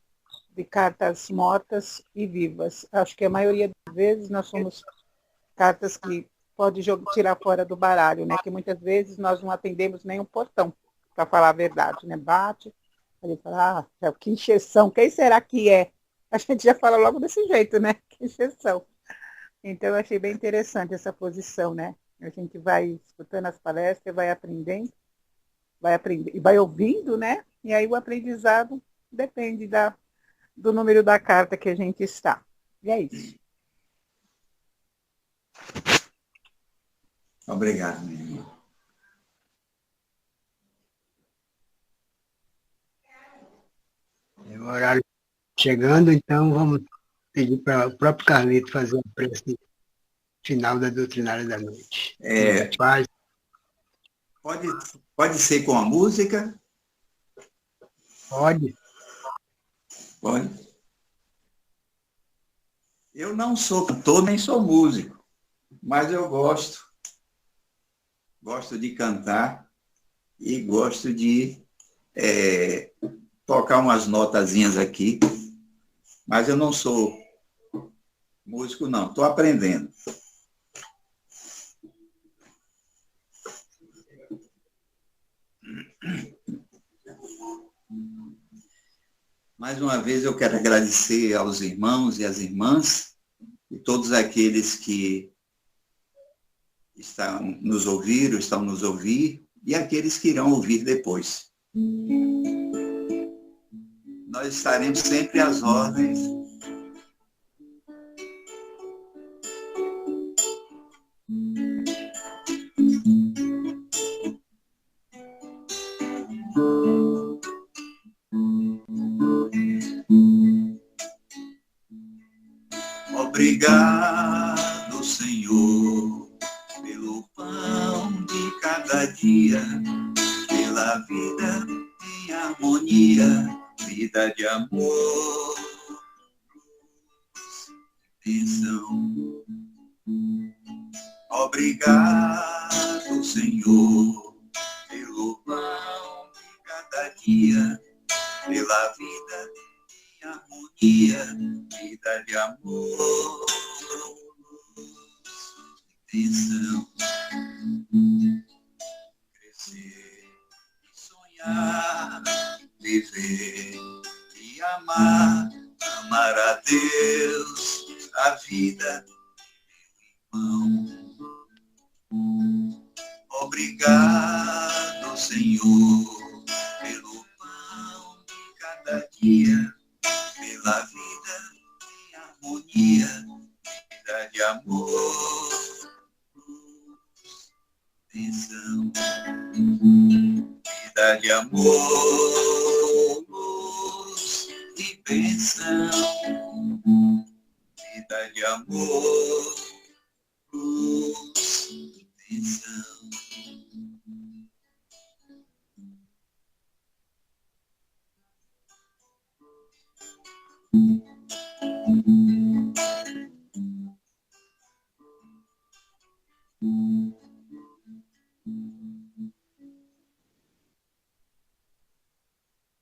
de cartas mortas e vivas. Acho que a maioria das vezes nós somos cartas que pode tirar fora do baralho, né? Que muitas vezes nós não atendemos nem um portão, para falar a verdade, né? Bate, ele fala, que encheção, quem será que é? A gente já fala logo desse jeito, né? Que encheção. Então, eu achei bem interessante essa posição, né? A gente vai escutando as palestras, vai aprendendo e vai ouvindo, né? E aí o aprendizado depende do número da carta que a gente está. E é isso. Obrigado, meu irmão. É o horário chegando, então vamos pedir para o próprio Carlito fazer a prece final da doutrinária da noite. Paz. Pode ser com a música? Pode. Pode. Eu não sou cantor, nem sou músico, mas eu gosto de cantar e gosto de tocar umas notazinhas aqui, mas eu não sou músico, não. Estou aprendendo. Mais uma vez eu quero agradecer aos irmãos e às irmãs e todos aqueles que estão nos ouvir e aqueles que irão ouvir depois. Nós estaremos sempre às ordens. Obrigado, Senhor, pelo pão de cada dia, pela vida em harmonia, vida de amor, bênção. Obrigado, Senhor, pelo pão de cada dia, pela vida em harmonia, vida de amor, bênção. Crescer e sonhar, viver e amar a Deus, a vida, meu irmão. Obrigado, Senhor, pelo pão de cada dia, pela vida em harmonia, vida de amor, bênção, vida de amor e bênção, vida de amor, luz e bênção.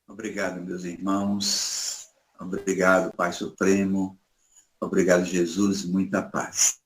Obrigado, meus irmãos. Obrigado, Pai Supremo. Obrigado, Jesus. Muita paz.